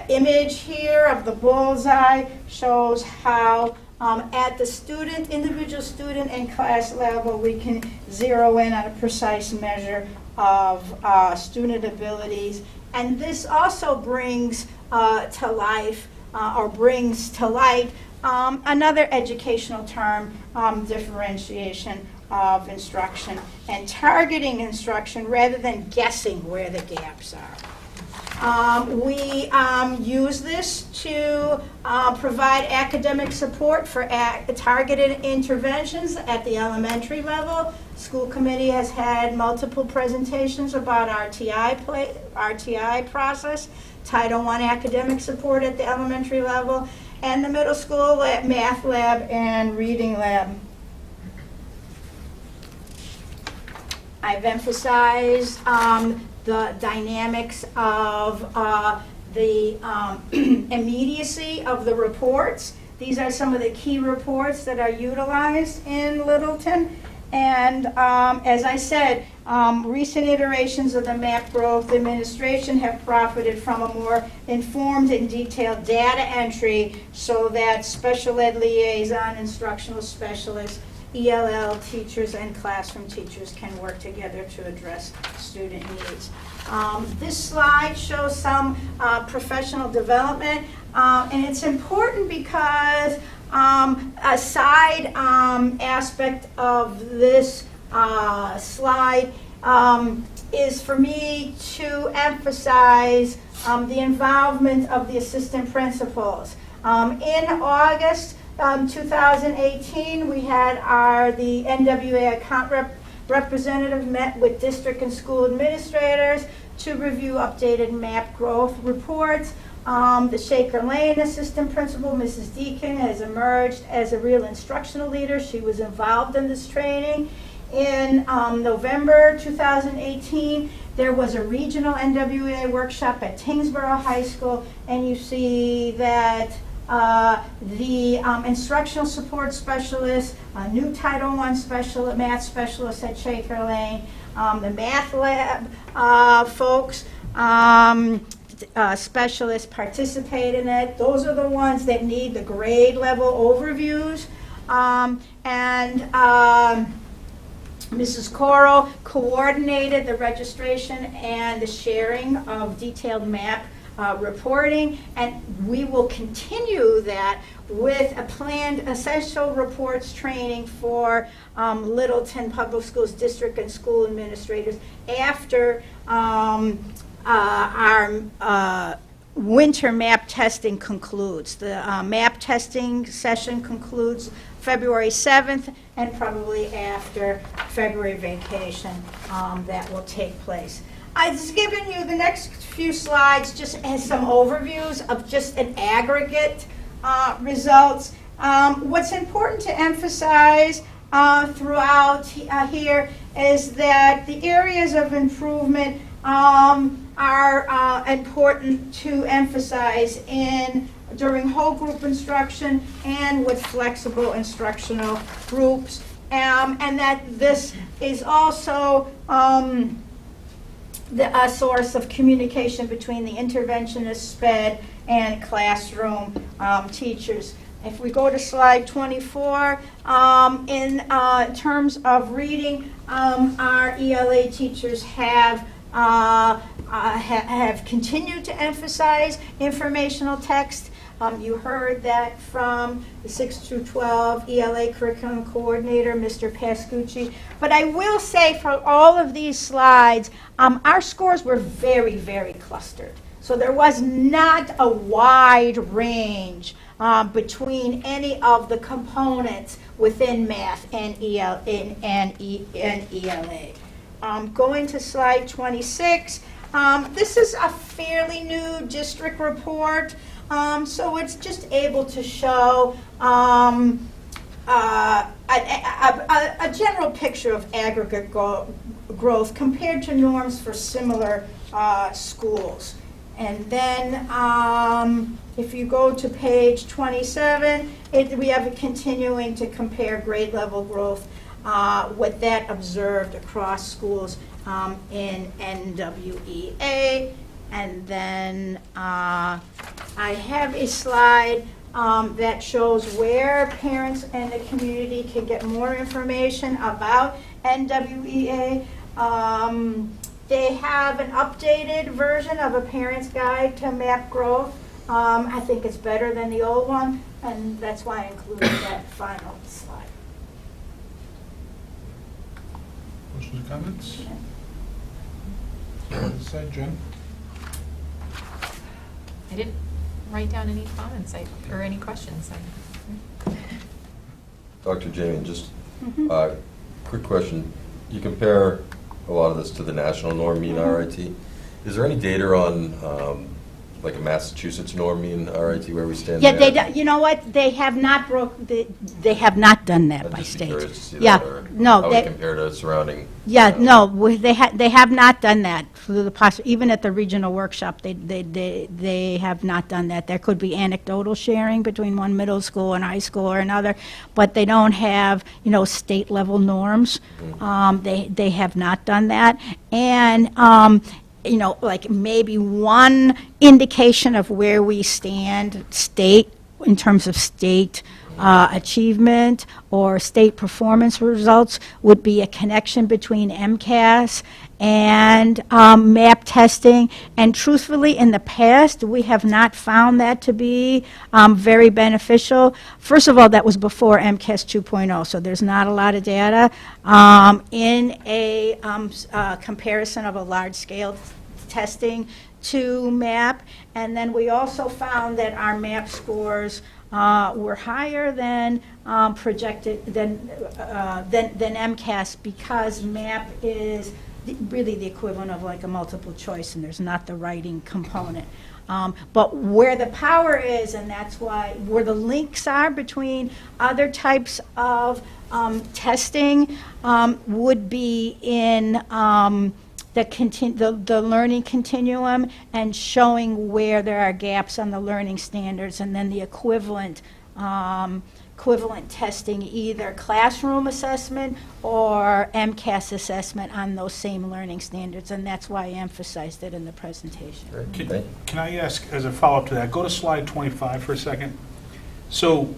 S17: image here of the bullseye shows how at the individual student and class level, we can zero in on a precise measure of student abilities. And this also brings to life, or brings to light, another educational term, differentiation of instruction and targeting instruction rather than guessing where the gaps are. We use this to provide academic support for targeted interventions at the elementary level. School committee has had multiple presentations about RTI process, Title I academic support at the elementary level, and the middle school math lab and reading lab. I've emphasized the dynamics of the immediacy of the reports. These are some of the key reports that are utilized in Littleton. And as I said, recent iterations of the MAP Growth Administration have profited from a more informed and detailed data entry so that special ed liaison, instructional specialists, ELL teachers, and classroom teachers can work together to address student needs. This slide shows some professional development, and it's important because a side aspect of this slide is for me to emphasize the involvement of the assistant principals. In August 2018, we had the NWEA account representative met with district and school administrators to review updated MAP growth reports. The Shaker Lane assistant principal, Mrs. Deacon, has emerged as a real instructional leader. She was involved in this training. In November 2018, there was a regional NWEA workshop at Tingsboro High School, and you see that the instructional support specialist, a new Title I math specialist at Shaker Lane, the math lab folks, specialists participate in it. Those are the ones that need the grade level overviews. Mrs. Coral coordinated the registration and the sharing of detailed MAP reporting, and we will continue that with a planned essential reports training for Littleton Public Schools district and school administrators after our winter MAP testing concludes. The MAP testing session concludes February 7th, and probably after February vacation that will take place. I've just given you the next few slides just as some overviews of just an aggregate results. What's important to emphasize throughout here is that the areas of improvement are important to emphasize during whole group instruction and with flexible instructional groups, and that this is also a source of communication between the interventionist SPED and classroom teachers. If we go to slide 24, in terms of reading, our ELA teachers have continued to emphasize informational text. You heard that from the 6 through 12 ELA curriculum coordinator, Mr. Pascucci. But I will say for all of these slides, our scores were very, very clustered. So there was not a wide range between any of the components within math and ELA. Going to slide 26, this is a fairly new district report, so it's just able to show a general picture of aggregate growth compared to norms for similar schools. And then if you go to page 27, we have a continuing to compare grade level growth with that observed across schools in NWEA. And then I have a slide that shows where parents and the community can get more information about NWEA. They have an updated version of a parent's guide to map growth. I think it's better than the old one, and that's why I included that final slide.
S1: Questions or comments? This side, Jen?
S16: I didn't write down any comments or any questions.
S8: Dr. Jamie, just quick question. You compare a lot of this to the national norm mean RIT. Is there any data on like a Massachusetts norm mean RIT where we stand
S17: Yeah,
S8: there?
S17: you know what? They have not they have not done that by
S8: I'd just be
S17: state.
S8: curious to see
S17: Yeah,
S8: that, or
S17: no,
S8: how
S17: they,
S8: we compare to surrounding.
S17: yeah, no, they have not done that through the even at the regional workshop. They have not done that. There could be anecdotal sharing between one middle school and high school or another, but they don't have state level norms. They have not done that, and like maybe one indication of where we stand in terms of state achievement or state performance results would be a connection between MCAS and MAP testing. And truthfully, in the past, we have not found that to be very beneficial. First of all, that was before MCAS 2.0, so there's not a lot of data in a comparison of a large-scale testing to MAP. And then we also found that our MAP scores were higher than projected than MCAS, because MAP is really the equivalent of like a multiple choice, and there's not the writing component. But where the power is, and that's why where the links are between other types of testing would be in the learning continuum, and showing where there are gaps on the learning standards, and then the equivalent testing, either classroom assessment or MCAS assessment on those same learning standards, and that's why I emphasized it in the presentation.
S1: Can I ask, as a follow-up to that, go to slide 25 for a second. So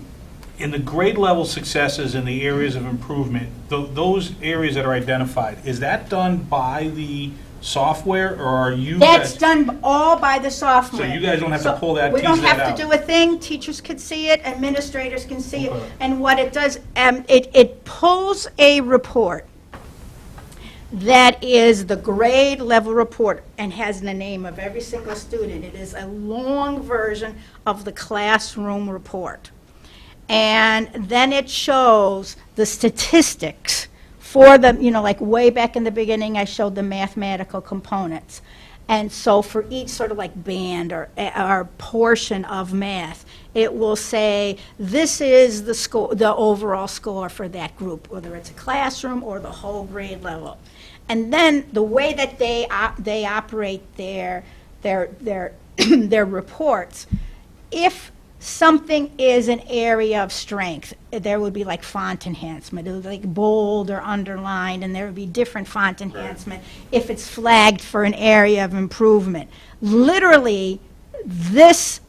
S1: in the grade level successes in the areas of improvement, those areas that are identified, is that done by the software, or are you
S17: That's
S1: guys?
S17: done all by the software.
S1: So you guys don't have to pull that,
S17: We
S1: tease
S17: don't
S1: that
S17: have
S1: out?
S17: to do a thing. Teachers can see it, administrators can see
S1: Okay.
S17: it. And what it does, it pulls a report that is the grade level report and has the name of every single student. It is a long version of the classroom report. And then it shows the statistics for the, like way back in the beginning, I showed the mathematical components. And so for each sort of like band or portion of math, it will say, this is the overall score for that group, whether it's a classroom or the whole grade level. And then the way that they operate their reports, if something is an area of strength, there would be like font enhancement. It would be like bold or underlined, and there would be different font enhancement if it's flagged for an area of improvement. Literally, this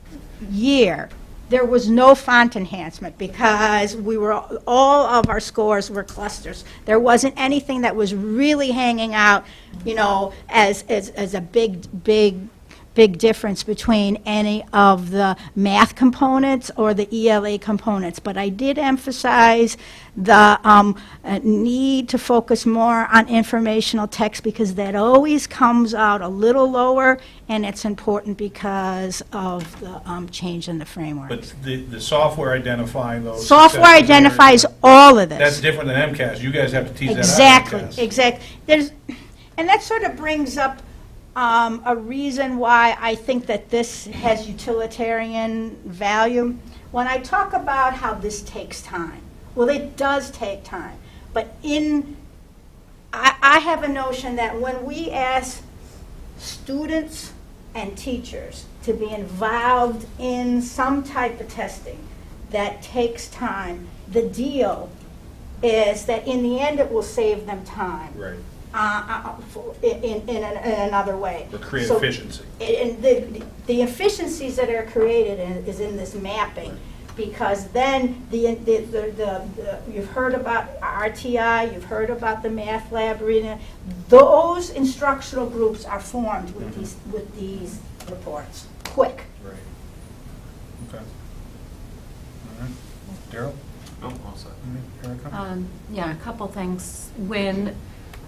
S17: year, there was no font enhancement because all of our scores were clusters. There wasn't anything that was really hanging out, as a big difference between any of the math components or the ELA components. But I did emphasize the need to focus more on informational text, because that always comes out a little lower, and it's important because of the change in the framework.
S1: But the software identifying those.
S17: Software
S1: successes
S17: identifies
S1: areas,
S17: all of this.
S1: That's different than MCAS. You guys have to tease
S17: Exactly,
S1: that out.
S17: exactly. And that sort of brings up a reason why I think that this has utilitarian value. When I talk about how this takes time, well, it does take time. But I have a notion that when we ask students and teachers to be involved in some type of testing that takes time, the deal is that in the end it will save them time.
S1: Right.
S17: in another way.
S1: Or create
S17: So-
S1: efficiency.
S17: And the efficiencies that are created is in this mapping, because then you've heard about RTI, you've heard about the math lab arena. Those instructional groups are formed with these reports, quick.
S1: Right. Okay. All right. Daryl?
S5: No, all set.
S1: Erica?
S4: Yeah, a couple things. When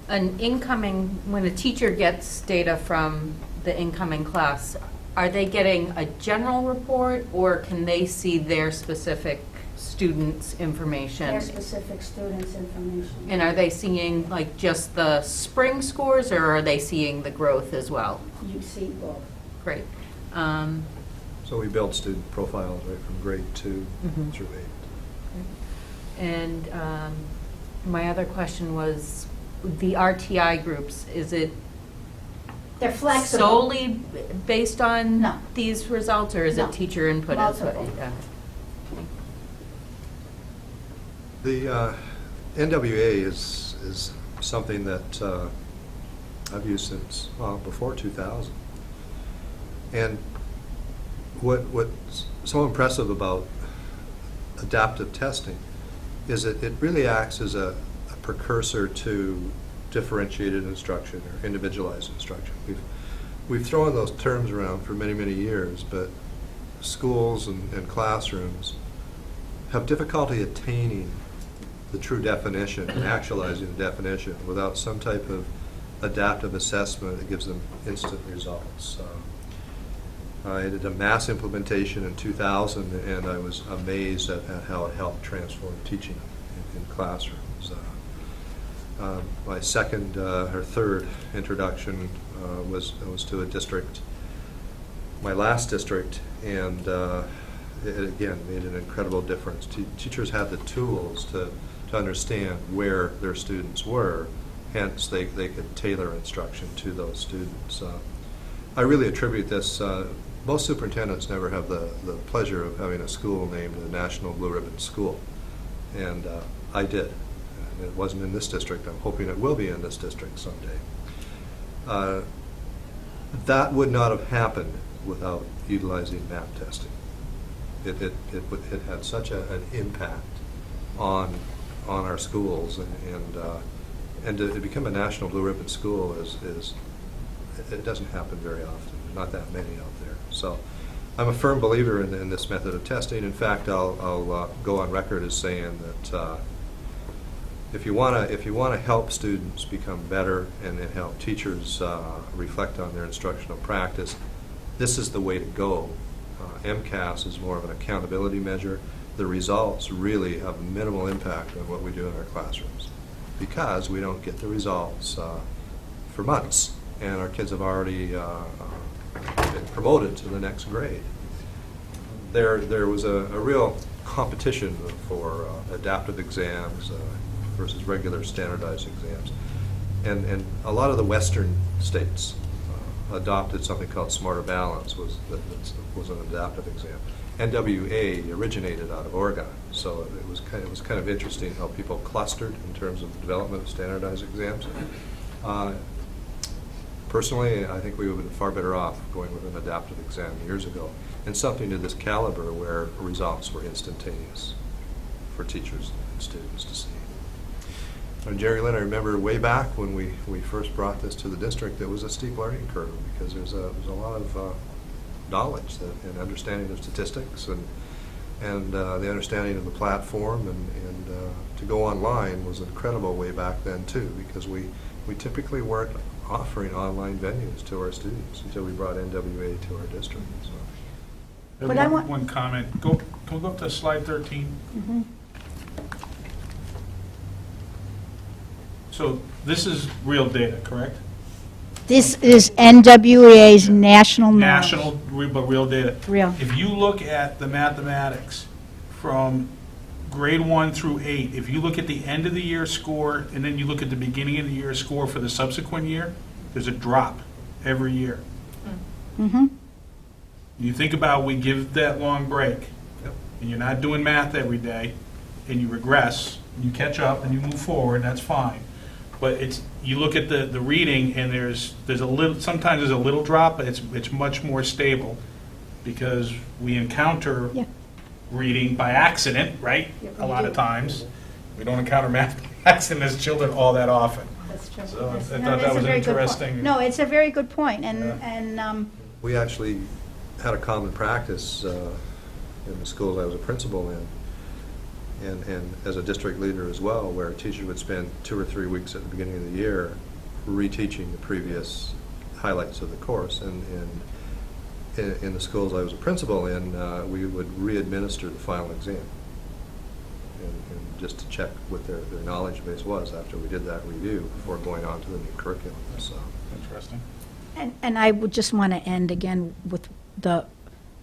S4: a teacher gets data from the incoming class, are they getting a general report, or can they see their specific students' information?
S17: Their specific students' information.
S4: And are they seeing like just the spring scores, or are they seeing the growth as well?
S17: You see both.
S4: Great.
S15: So we build student profiles right from grade 2
S4: Mhm.
S15: through 8.
S4: And my other question was, the RTI groups, is it
S17: They're flexible.
S4: solely based on
S17: No.
S4: these results, or is
S17: No.
S4: it teacher input as well?
S17: Multiple.
S4: Yeah.
S15: The NWEA is something that I've used since, well, before 2000. And what's so impressive about adaptive testing is that it really acts as a precursor to differentiated instruction or individualized instruction. We've thrown those terms around for many, many years, but schools and classrooms have difficulty attaining the true definition and actualizing the definition without some type of adaptive assessment that gives them instant results. I did a mass implementation in 2000, and I was amazed at how it helped transform teaching in classrooms. My second or third introduction was to a district, my last district, and it again made an incredible difference. Teachers had the tools to understand where their students were, hence they could tailor instruction to those students. I really attribute this, most superintendents never have the pleasure of having a school named the National Blue Ribbon School, and I did. And it wasn't in this district. I'm hoping it will be in this district someday. That would not have happened without utilizing map testing. It had such an impact on our schools, and to become a National Blue Ribbon School is it doesn't happen very often. There's not that many out there. So I'm a firm believer in this method of testing. In fact, I'll go on record as saying that if you want to help students become better and help teachers reflect on their instructional practice, this is the way to go. MCAS is more of an accountability measure. The results really have minimal impact on what we do in our classrooms because we don't get the results for months, and our kids have already been promoted to the next grade. There was a real competition for adaptive exams versus regular standardized exams. And a lot of the Western states adopted something called Smarter Balance, was an adaptive exam. NWEA originated out of Oregon, so it was kind of interesting how people clustered in terms of the development of standardized exams. Personally, I think we would have been far better off going with an adaptive exam years ago, and something to this caliber where results were instantaneous for teachers and students to see. And Jerry Lynn, I remember way back when we first brought this to the district, it was a steep learning curve because there's a lot of knowledge and understanding of statistics and the understanding of the platform, and to go online was incredible way back then too, because we typically weren't offering online venues to our students until we brought NWEA to our district. So.
S17: But I want-
S1: One comment. Can we go up to slide 13?
S17: Mhm.
S1: So this is real data, correct?
S17: This is NWEA's national norm.
S1: National, but real data.
S17: Real.
S1: If you look at the mathematics from grade 1 through 8, if you look at the end of the year score and then you look at the beginning of the year score for the subsequent year, there's a drop every year.
S17: Mm-hmm.
S1: You think about, we give that long break, and you're not doing math every day, and you regress, and you catch up, and you move forward, that's fine. But it's, you look at the reading, and there's a little, sometimes there's a little drop, but it's much more stable, because we encounter
S17: Yeah.
S1: reading by accident, right?
S17: Yeah,
S1: A
S17: we
S1: lot
S17: do.
S1: of times. We don't encounter math by accident as children all that often.
S17: That's true.
S1: So I
S17: Yes.
S1: thought
S17: No,
S1: that
S17: that's a
S1: was
S17: very good point.
S1: interesting.
S17: No, it's a very good point, and,
S1: Yeah.
S15: We actually had a common practice in the schools I was a principal in, and as a district leader as well, where teachers would spend 2 or 3 weeks at the beginning of the year reteaching the previous highlights of the course. And in the schools I was a principal in, we would re-administer the final exam, and just to check what their knowledge base was after we did that review before going on to the new curriculum. So.
S1: Interesting.
S17: And I would just want to end again with the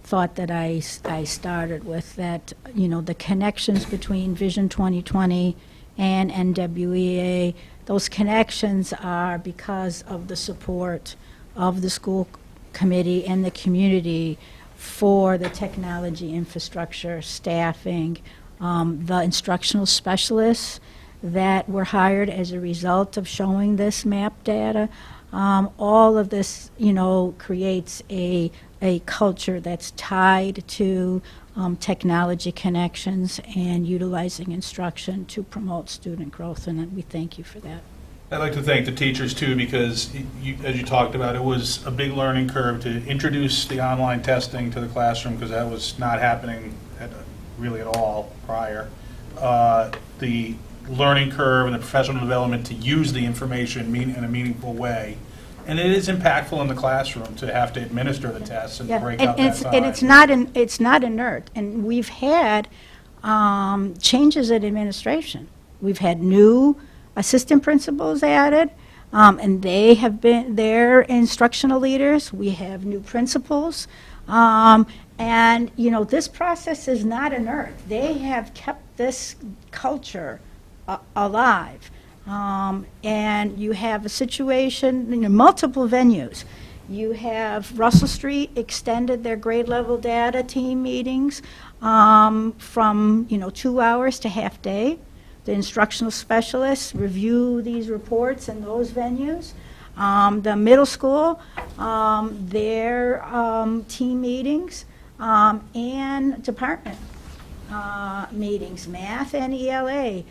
S17: thought that I started with, that, you know, the connections between Vision 2020 and NWEA, those connections are because of the support of the school committee and the community for the technology infrastructure, staffing, the instructional specialists that were hired as a result of showing this map data. All of this, you know, creates a culture that's tied to technology connections and utilizing instruction to promote student growth, and we thank you for that.
S1: I'd like to thank the teachers too, because as you talked about, it was a big learning curve to introduce the online testing to the classroom, because that was not happening really at all prior. The learning curve and the professional development to use the information in a meaningful way. And it is impactful in the classroom to have to administer the tests and
S17: Yeah,
S1: break
S17: and
S1: up that
S17: it's,
S1: time.
S17: and it's not inert, and we've had changes in administration. We've had new assistant principals added, and they're instructional leaders. We have new principals, and, you know, this process is not inert. They have kept this culture alive. And you have a situation in multiple venues. You have Russell Street extended their grade level data team meetings from, you know, 2 hours to half day. The instructional specialists review these reports in those venues. The middle school, their team meetings and department meetings, math and ELA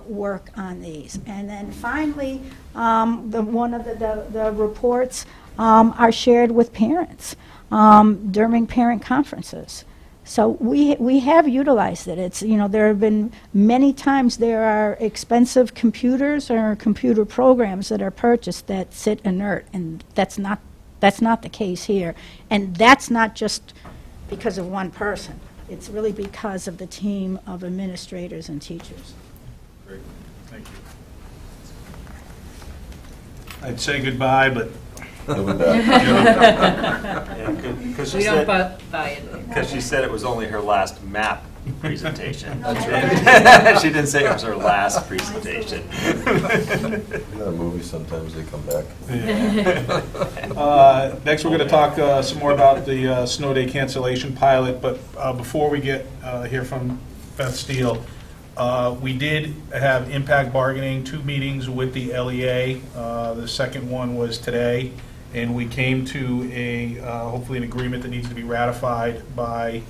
S17: work on these. And then finally, one of the reports are shared with parents during parent conferences. So we have utilized it. It's, you know, there have been many times there are expensive computers or computer programs that are purchased that sit inert, and that's not the case here. And that's not just because of one person. It's really because of the team of administrators and teachers.
S1: Great, thank you. I'd say goodbye, but.
S8: You'll be back.
S5: Because
S4: We don't buy it.
S5: Because she said it was only her last map presentation.
S8: That's right.
S5: She didn't say it was her last presentation.
S8: In a movie, sometimes they come back.
S1: Next, we're going to talk some more about the snow day cancellation pilot, but before we get hear from Beth Steele, we did have impact bargaining, 2 meetings with the LEA. The second one was today, and we came to hopefully an agreement that needs to be ratified by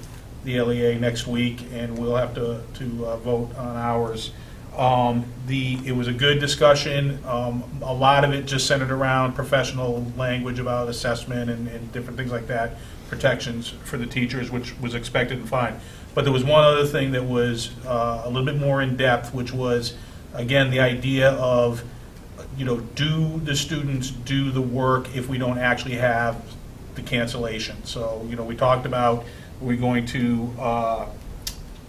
S1: the LEA next week, and we'll have to vote on ours. It was a good discussion. A lot of it just centered around professional language about assessment and different things like that, protections for the teachers, which was expected and fine. But there was one other thing that was a little bit more in depth, which was, again, the idea of, you know, do the students do the work if we don't actually have the cancellation? So, you know, we talked about we're going to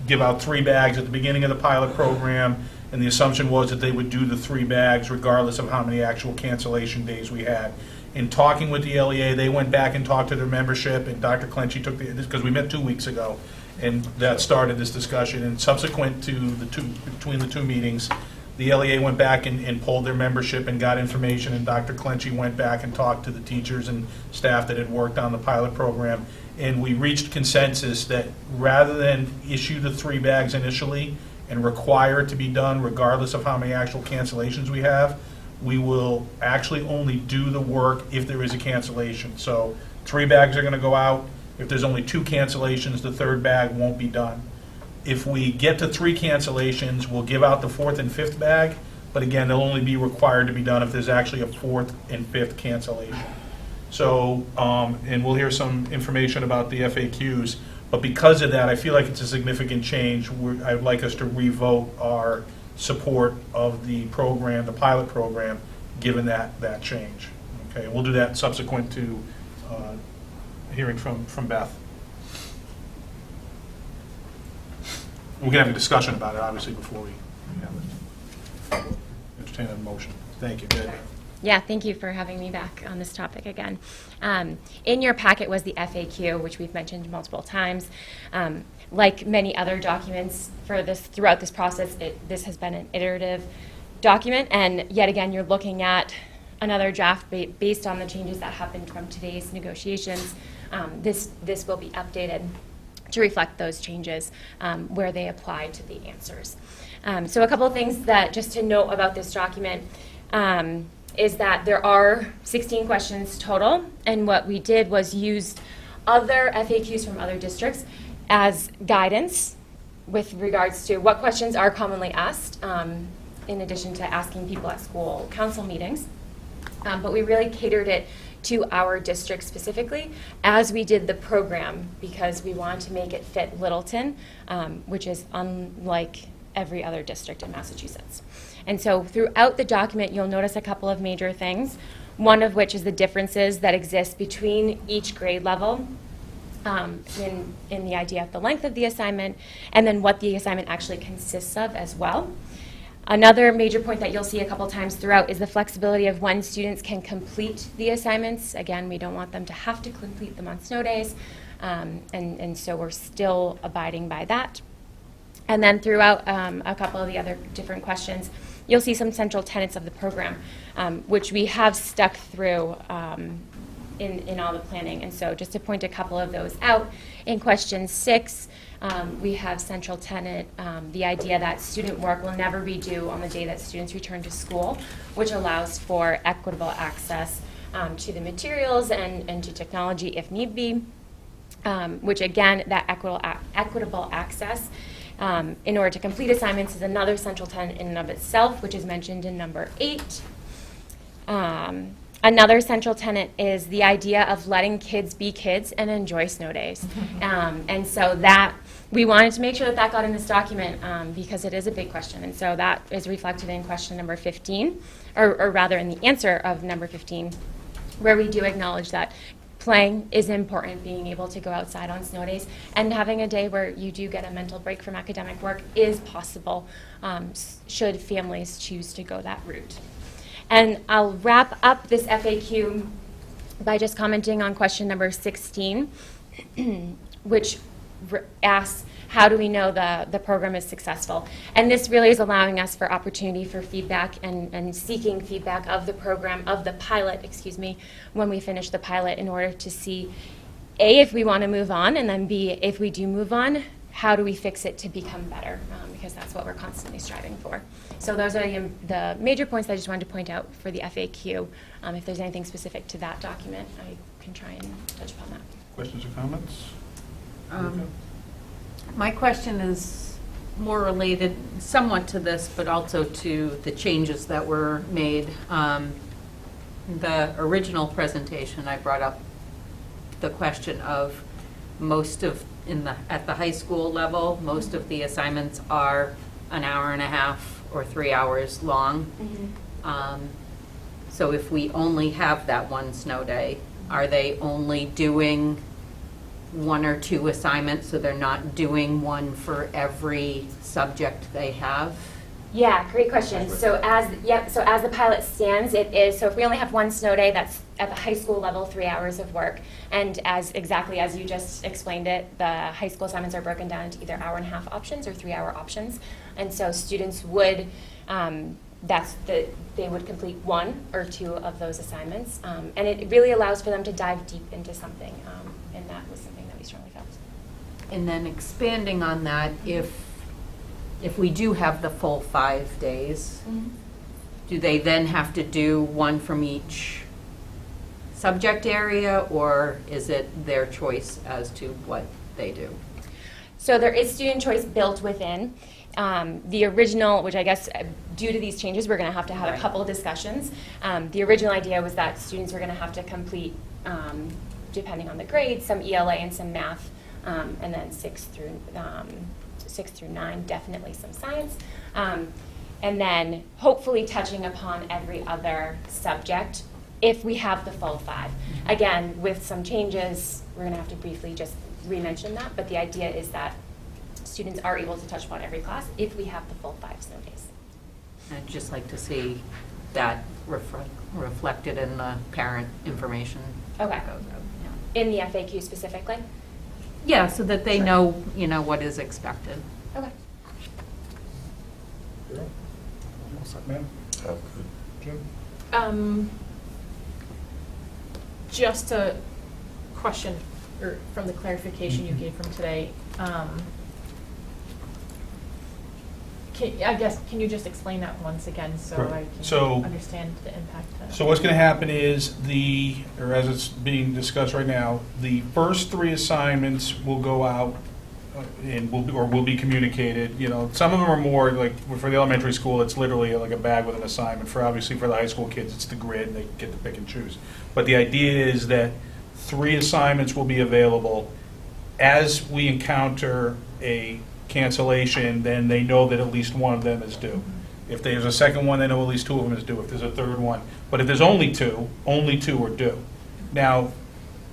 S1: give out 3 bags at the beginning of the pilot program, and the assumption was that they would do the 3 bags regardless of how many actual cancellation days we had. In talking with the LEA, they went back and talked to their membership, and Dr. Clenchey took because we met 2 weeks ago, and that started this discussion. And subsequent to between the 2 meetings, the LEA went back and polled their membership and got information, and Dr. Clenchey went back and talked to the teachers and staff that had worked on the pilot program, and we reached consensus that rather than issue the 3 bags initially and require it to be done regardless of how many actual cancellations we have, we will actually only do the work if there is a cancellation. So 3 bags are going to go out. If there's only 2 cancellations, the 3rd bag won't be done. If we get to 3 cancellations, we'll give out the 4th and 5th bag, but again, they'll only be required to be done if there's actually a 4th and 5th cancellation. So, and we'll hear some information about the FAQs, but because of that, I feel like it's a significant change. I'd like us to revote our support of the program, the pilot program, given that change. Okay, we'll do that subsequent to hearing from Beth. We can have a discussion about it, obviously, before we have it. Entertain a motion. Thank you, Deb.
S2: Yeah, thank you for having me back on this topic again. In your packet was the FAQ, which we've mentioned multiple times. Like many other documents throughout this process, this has been an iterative document, and yet again, you're looking at another draft based on the changes that happened from today's negotiations. This will be updated to reflect those changes where they apply to the answers. So a couple of things that just to note about this document is that there are 16 questions total, and what we did was use other FAQs from other districts as guidance with regards to what questions are commonly asked, in addition to asking people at school council meetings. But we really catered it to our district specifically as we did the program, because we wanted to make it fit Littleton, which is unlike every other district in Massachusetts. And so throughout the document, you'll notice a couple of major things, one of which is the differences that exist between each grade level in the idea of the length of the assignment, and then what the assignment actually consists of as well. Another major point that you'll see a couple times throughout is the flexibility of when students can complete the assignments. Again, we don't want them to have to complete them on snow days, and so we're still abiding by that. And then throughout a couple of the other different questions, you'll see some central tenets of the program, which we have stuck through in all the planning. And so just to point a couple of those out, in question 6, we have central tenet, the idea that student work will never be due on the day that students return to school, which allows for equitable access to the materials and to technology if need be, which again, that equitable access in order to complete assignments is another central tenet in and of itself, which is mentioned in number 8. Another central tenet is the idea of letting kids be kids and enjoy snow days. And so that, we wanted to make sure that that got in this document because it is a big question. And so that is reflected in question number 15, or rather in the answer of number 15, where we do acknowledge that playing is important, being able to go outside on snow days, and having a day where you do get a mental break from academic work is possible should families choose to go that route. And I'll wrap up this FAQ by just commenting on question number 16, which asks, how do we know the program is successful? And this really is allowing us for opportunity for feedback and seeking feedback of the program, of the pilot, when we finish the pilot, in order to see, A, if we want to move on, and then B, if we do move on, how do we fix it to become better? Because that's what we're constantly striving for. So those are the major points that I just wanted to point out for the FAQ. If there's anything specific to that document, I can try and touch upon that.
S1: Questions or comments?
S4: My question is more related somewhat to this, but also to the changes that were made. The original presentation, I brought up the question of at the high school level, most of the assignments are an hour and a half or 3 hours long. Mm-hmm. So if we only have that one snow day, are they only doing 1 or 2 assignments, so they're not doing one for every subject they have?
S2: Yeah, great question. So as the pilot stands, it is, so if we only have one snow day, that's at the high school level, 3 hours of work. And exactly as you just explained it, the high school assignments are broken down into either hour-and-a-half options or 3-hour options. And so students would, they would complete 1 or 2 of those assignments. And it really allows for them to dive deep into something. And that was something that we strongly felt.
S4: And then expanding on that, if we do have the full 5 days, do they then have to do one from each subject area, or is it their choice as to what they do?
S2: So there is student choice built within. The original, which I guess due to these changes, we're going to have
S4: Right.
S2: a couple discussions. The original idea was that students were going to have to complete, depending on the grade, some ELA and some math, and then 6 through 9, definitely some science. And then hopefully touching upon every other subject if we have the full 5. Again, with some changes, we're going to have to briefly just re-mention that, but the idea is that students are able to touch upon every class if we have the full 5 snow days.
S4: I'd just like to see that reflected in the parent information.
S2: Okay.
S4: that goes out, yeah.
S2: In the FAQ specifically?
S4: Yeah, so that they know, what is expected.
S2: Okay.
S1: Ma'am? Jim?
S16: Just a question, or from the clarification you gave from today. Can you just explain that once again so
S1: Correct.
S16: I can
S1: So-
S16: understand the impact?
S1: So what's going to happen is or as it's being discussed right now, the first 3 assignments will go out and will be communicated. Some of them are more like, for the elementary school, it's literally like a bag with an assignment. Obviously for the high school kids, it's the grid, and they get to pick and choose. But the idea is that 3 assignments will be available. As we encounter a cancellation, then they know that at least one of them is due. If there's a second one, they know at least 2 of them is due. If there's a third one, but if there's only 2 are due. Now,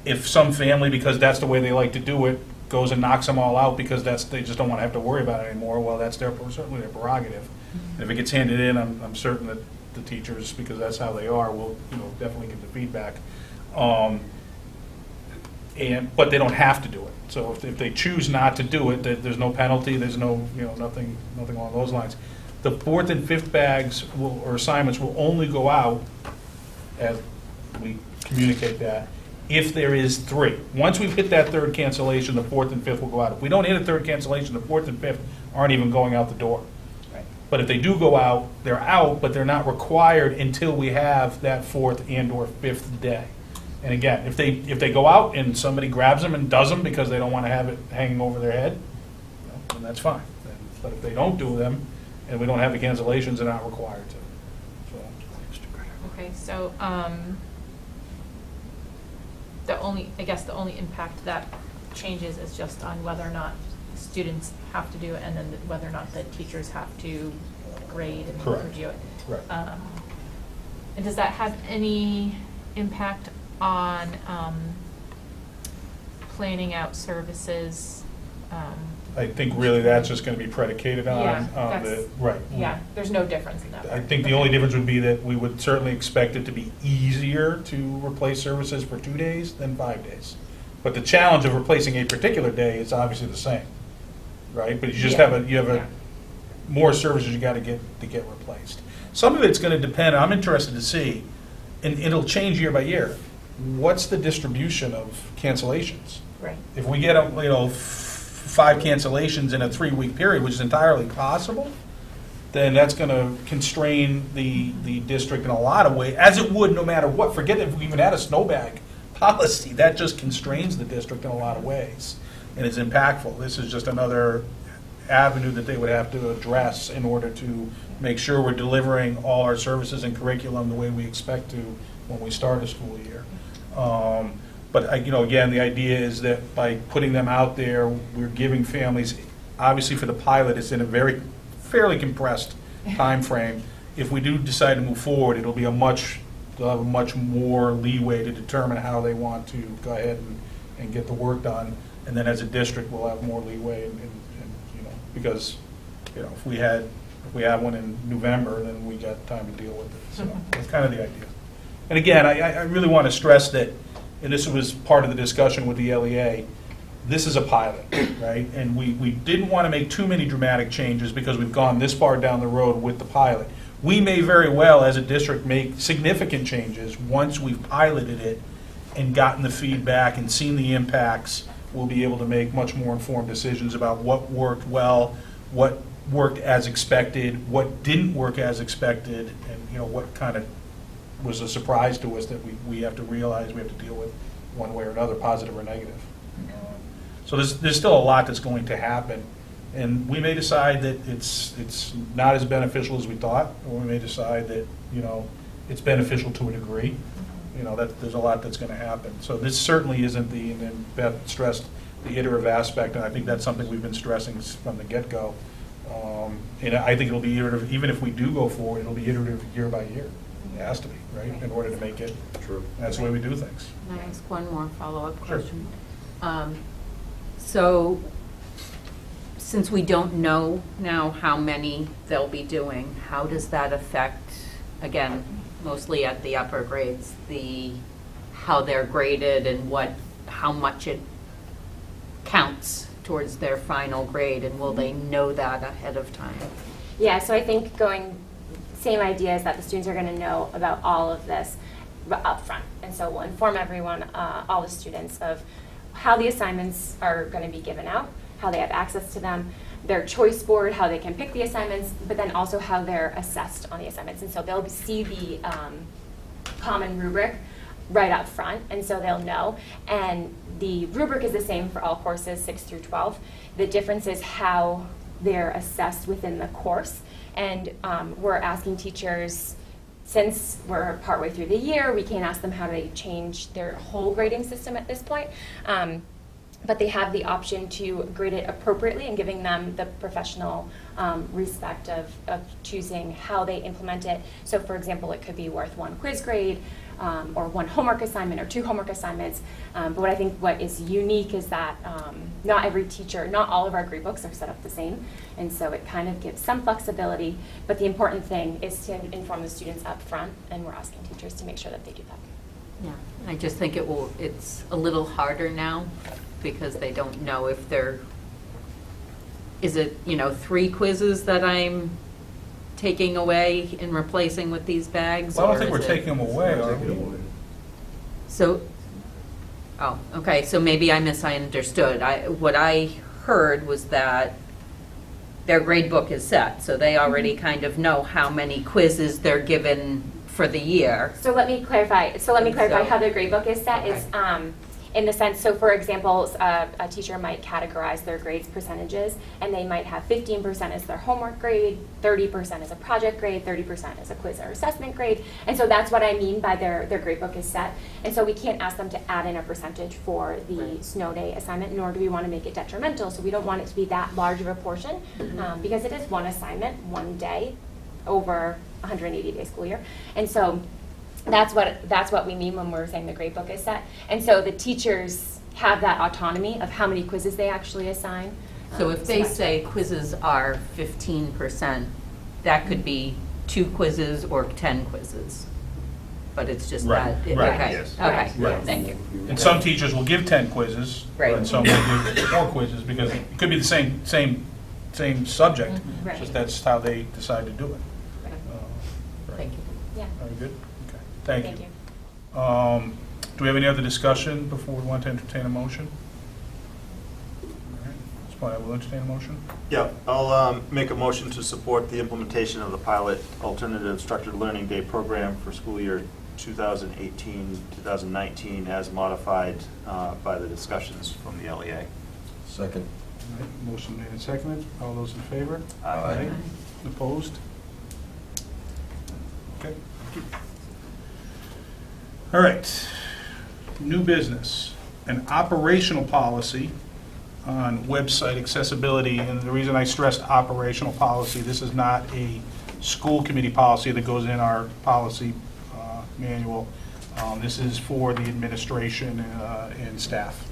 S1: if some family, because that's the way they like to do it, goes and knocks them all out because they just don't want to have to worry about it anymore, well, that's certainly their prerogative. And if it gets handed in, I'm certain that the teachers, because that's how they are, will definitely give the feedback. But they don't have to do it. So if they choose not to do it, there's no penalty, there's no, nothing along those lines. The 4th and 5th bags or assignments will only go out, as we communicate that, if there is 3. Once we've hit that 3rd cancellation, the 4th and 5th will go out. If we don't hit a 3rd cancellation, the 4th and 5th aren't even going out the door.
S2: Right.
S1: But if they do go out, they're out, but they're not required until we have that 4th and or 5th day. And again, if they go out and somebody grabs them and does them because they don't want to have it hanging over their head, then that's fine. But if they don't do them and we don't have the cancellations, they're not required to.
S16: Okay, so the only impact that changes is just on whether or not students have to do it, and then whether or not the teachers have to grade and
S1: Correct.
S16: review it.
S1: Right.
S16: And does that have any impact on planning out services?
S1: I think really that's just going to be predicated on the, right.
S16: Yeah, there's no difference in that.
S1: I think the only difference would be that we would certainly expect it to be easier to replace services for 2 days than 5 days. But the challenge of replacing a particular day is obviously the same, right? But you just have more services you got to get replaced. Some of it's going to depend. I'm interested to see, and it'll change year by year. What's the distribution of cancellations?
S16: Right.
S1: If we get 5 cancellations in a 3-week period, which is entirely possible, then that's going to constrain the district in a lot of ways, as it would no matter what. Forget if we even had a snowbag policy, that just constrains the district in a lot of ways, and it's impactful. This is just another avenue that they would have to address in order to make sure we're delivering all our services and curriculum the way we expect to when we start a school year. But again, the idea is that by putting them out there, we're giving families, obviously for the pilot, it's in a fairly compressed time frame. If we do decide to move forward, they'll have a much more leeway to determine how they want to go ahead and get the work done. And then as a district, we'll have more leeway, because if we have one in November, then we got time to deal with it. So that's kind of the idea. And again, I really want to stress that, and this was part of the discussion with the LEA, this is a pilot, right? And we didn't want to make too many dramatic changes because we've gone this far down the road with the pilot. We may very well, as a district, make significant changes once we've piloted it and gotten the feedback and seen the impacts. We'll be able to make much more informed decisions about what worked well, what worked as expected, what didn't work as expected, and, you know, what kind of was a surprise to us that we have to realize we have to deal with one way or another, positive or negative. So there's still a lot that's going to happen, and we may decide that it's not as beneficial as we thought, or we may decide that, you know, it's beneficial to a degree. You know, that there's a lot that's going to happen. So this certainly isn't and Beth stressed the iterative aspect, and I think that's something we've been stressing from the get-go. And I think it'll be iterative, even if we do go forward, it'll be iterative year by year. It has to be, right, in order to make it.
S15: True.
S1: That's the way we do things.
S4: Can I ask one more follow-up
S1: Sure.
S4: question? So, since we don't know now how many they'll be doing, how does that affect, again, mostly at the upper grades, how they're graded and how much it counts towards their final grade, and will they know that ahead of time?
S11: Yeah, so I think same idea is that the students are going to know about all of this up front. And so we'll inform everyone, all the students, of how the assignments are going to be given out, how they have access to them, their choice board, how they can pick the assignments, but then also how they're assessed on the assignments. And so they'll see the common rubric right up front, and so they'll know. And the rubric is the same for all courses, 6 through 12. The difference is how they're assessed within the course. And we're asking teachers, since we're partway through the year, we can't ask them how they change their whole grading system at this point. But they have the option to grade it appropriately and giving them the professional respect of choosing how they implement it. So for example, it could be worth 1 quiz grade, or 1 homework assignment, or 2 homework assignments. But what is unique is that not every teacher, not all of our grade books are set up the same. And so it kind of gives some flexibility. But the important thing is to inform the students up front, and we're asking teachers to make sure that they do that.
S4: Yeah, I just think it's a little harder now, because they don't know if is it, 3 quizzes that I'm taking away and replacing with these bags?
S1: Well, I don't
S4: or
S1: think we're
S4: is it-
S1: taking them away, are we?
S4: So, okay, so maybe I misunderstood. What I heard was that their grade book is set, so they already kind of know how many quizzes they're given for the year.
S11: So let me clarify how the grade book is set.
S4: Okay.
S11: Is in the sense, so for example, a teacher might categorize their grades percentages, and they might have 15% as their homework grade, 30% as a project grade, 30% as a quiz or assessment grade. And so that's what I mean by their grade book is set. And so we can't ask them to add in a percentage for the snow day assignment, nor do we want to make it detrimental. So we don't want it to be that large of a portion, because it is 1 assignment, 1 day over 180-day school year. And so that's what we mean when we're saying the grade book is set. And so the teachers have that autonomy of how many quizzes they actually assign.
S4: So if they say quizzes are 15%, that could be 2 quizzes or 10 quizzes. But it's just
S1: Right,
S4: that.
S1: right,
S4: Okay,
S5: yes.
S4: okay,
S1: Right.
S4: thank you.
S1: And some teachers will give 10 quizzes,
S4: Right.
S1: and some will give 4 quizzes, because it could be the same subject.
S11: Right.
S1: Just that's how they decide to do it.
S11: Right.
S1: Right.
S4: Thank you.
S11: Yeah.
S1: Very good. Okay. Thank
S11: Thank
S1: you.
S11: you.
S1: Do we have any other discussion before we want to entertain a motion? All right. Ms. Pye, I will entertain a motion.
S5: Yeah, I'll make a motion to support the implementation of the pilot alternative structured learning day program for school year 2018-2019 as modified by the discussions from the LEA.
S8: Second.
S1: All right. Motion made and seconded. All those in favor?
S8: Aye.
S1: Opposed? Okay. Thank you. All right. New business. An operational policy on website accessibility. And the reason I stressed operational policy, this is not a school committee policy that goes in our policy manual. This is for the administration and staff.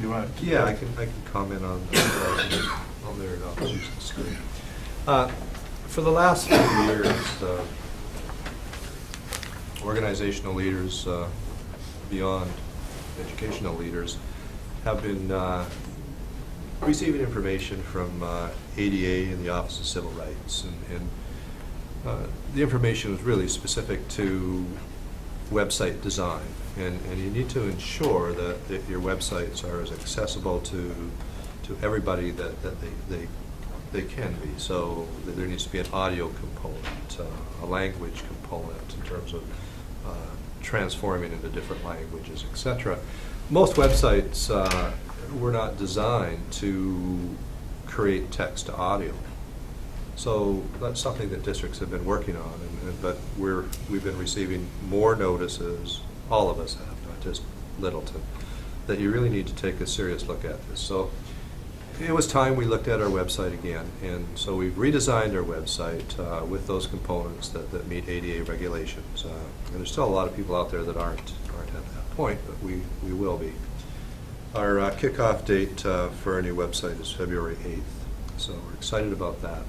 S1: You want to?
S15: Yeah, I can comment on there. I'll use the screen. For the last few years, organizational leaders beyond educational leaders have been receiving information from ADA and the Office of Civil Rights, and the information is really specific to website design, and you need to ensure that your websites are as accessible to to everybody that they can be. So there needs to be an audio component, a language component in terms of transforming into different languages, etc. Most websites were not designed to create text to audio. So that's something that districts have been working on, but we've been receiving more notices, all of us have, not just Littleton, that you really need to take a serious look at this. So it was time we looked at our website again, and so we've redesigned our website with those components that meet ADA regulations. And there's still a lot of people out there that aren't at that point, but we will be. Our kickoff date for our new website is February 8th, so we're excited about that.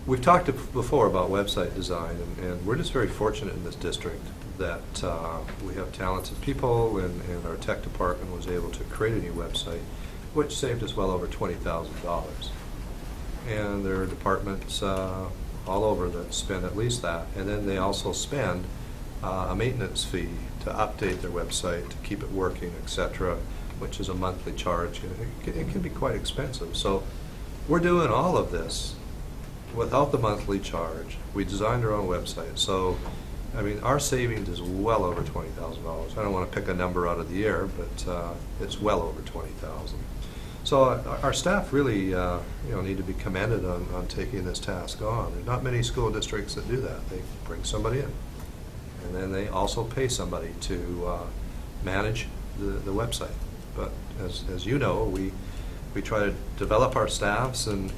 S15: We've talked before about website design, and we're just very fortunate in this district that we have talented people, and our tech department was able to create a new website, which saved us well over $20,000. And there are departments all over that spend at least that, and then they also spend a maintenance fee to update their website, to keep it working, etc., which is a monthly charge. It can be quite expensive. So we're doing all of this without the monthly charge. We designed our own website. So, I mean, our savings is well over $20,000. I don't want to pick a number out of the air, but it's well over $20,000. So our staff really, need to be commended on taking this task on. There are not many school districts that do that. They bring somebody in, and then they also pay somebody to manage the website. But as you know, we try to develop our staffs and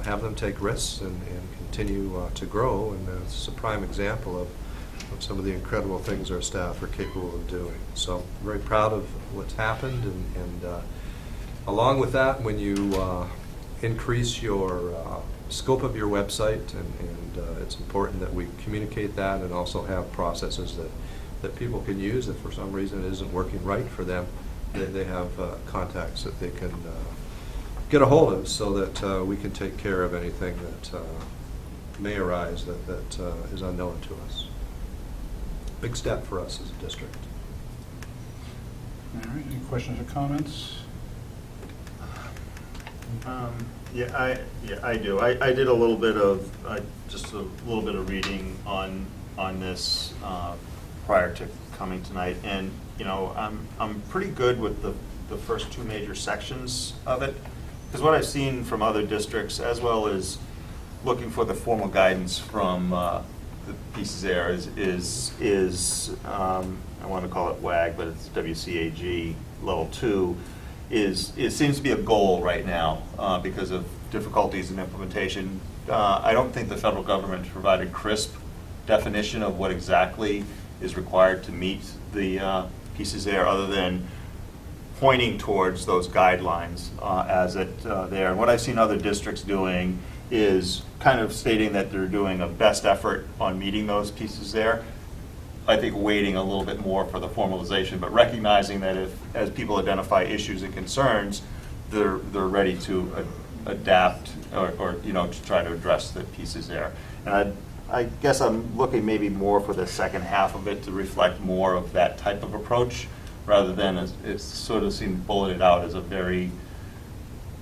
S15: have them take risks and continue to grow, and it's a prime example of some of the incredible things our staff are capable of doing. So I'm very proud of what's happened, and along with that, when you increase your scope of your website, and it's important that we communicate that and also have processes that people can use if for some reason it isn't working right for them. They have contacts that they can get a hold of, so that we can take care of anything that may arise that is unknown to us. Big step for us as a district.
S1: All right, any questions or comments?
S5: I do. I did a little bit of just a little bit of reading on this prior to coming tonight, and I'm pretty good with the first two major sections of it, because what I've seen from other districts, as well as looking for the formal guidance from the pieces there, is I want to call it WAG, but it's WCAG level 2. It seems to be a goal right now because of difficulties in implementation. I don't think the federal government provided crisp definition of what exactly is required to meet the pieces there, other than pointing towards those guidelines as it there. And what I've seen other districts doing is kind of stating that they're doing a best effort on meeting those pieces there. I think waiting a little bit more for the formalization, but recognizing that as people identify issues and concerns, they're ready to adapt or to try to address the pieces there. And I guess I'm looking maybe more for the second half of it to reflect more of that type of approach, rather than it sort of seemed bulleted out as a very,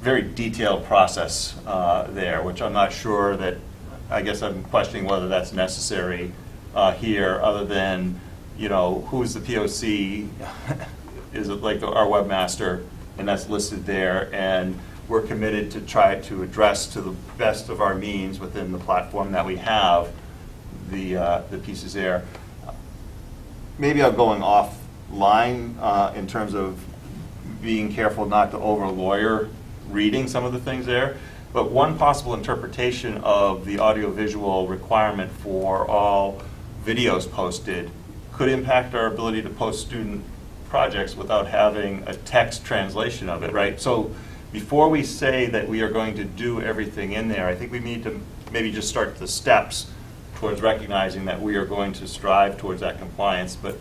S5: very detailed process there, which I'm not sure that, I guess I'm questioning whether that's necessary here, other than, who's the POC? Is it like our webmaster? And that's listed there, and we're committed to try to address to the best of our means within the platform that we have the pieces there. Maybe I'm going offline in terms of being careful not to over-lawyer reading some of the things there. But one possible interpretation of the audiovisual requirement for all videos posted could impact our ability to post student projects without having a text translation of it, right? So before we say that we are going to do everything in there, I think we need to maybe just start the steps towards recognizing that we are going to strive towards that compliance. But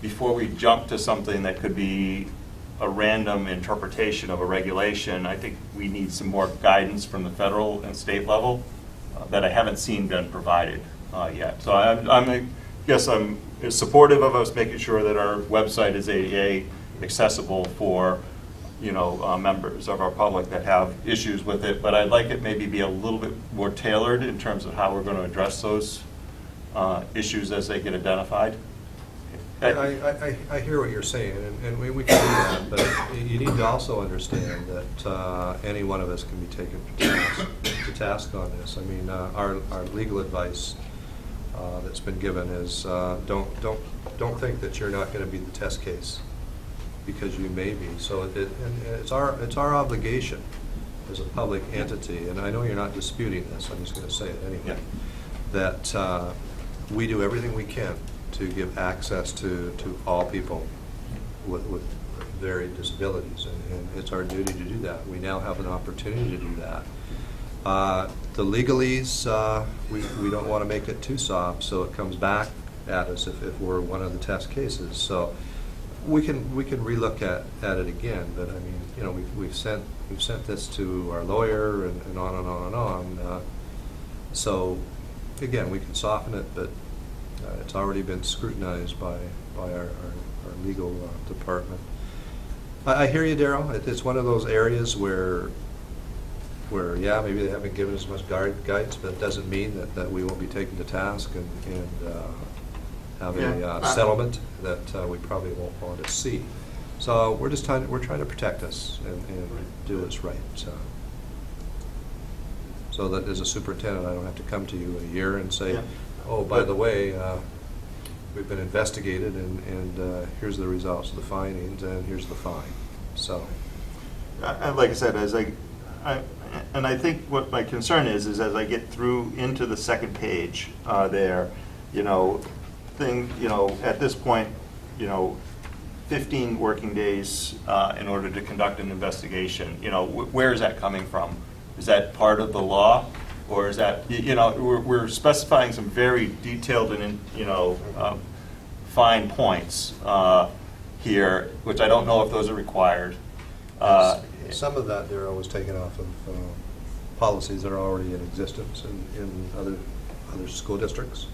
S5: before we jump to something that could be a random interpretation of a regulation, I think we need some more guidance from the federal and state level that I haven't seen been provided yet. So I guess I'm supportive of us making sure that our website is ADA accessible for members of our public that have issues with it, but I'd like it maybe be a little bit more tailored in terms of how we're going to address those issues as they get identified.
S15: I hear what you're saying, and we can do that, but you need to also understand that any one of us can be taken to task on this. I mean, our legal advice that's been given is don't think that you're not going to be the test case, because you may be. So it's our obligation as a public entity, and I know you're not disputing this, I'm just going to say it anyway, that we do everything we can to give access to all people with varied disabilities, and it's our duty to do that. We now have an opportunity to do that. The legalese, we don't want to make it too soft, so it comes back at us if we're one of the test cases. So we can relook at it again. But I mean, we've sent this to our lawyer and on and on and on. So again, we can soften it, but it's already been scrutinized by our legal department. I hear you, Daryl. It's one of those areas where yeah, maybe they haven't given us much guidance, but it doesn't mean that we won't be taken to task and have a settlement that we probably won't want to see. So we're trying to protect us and do what's right. So that as a superintendent, I don't have to come to you in a year and say, oh, by the way, we've been investigated, and here's the results of the findings, and here's the fine. So,
S5: like I said, I think what my concern is as I get through into the second page there, at this point, 15 working days in order to conduct an investigation. Where is that coming from? Is that part of the law? Or is that, we're specifying some very detailed and, fine points here, which I don't know if those are required.
S15: Some of that, Daryl, was taken off of policies that are already in existence in other school districts.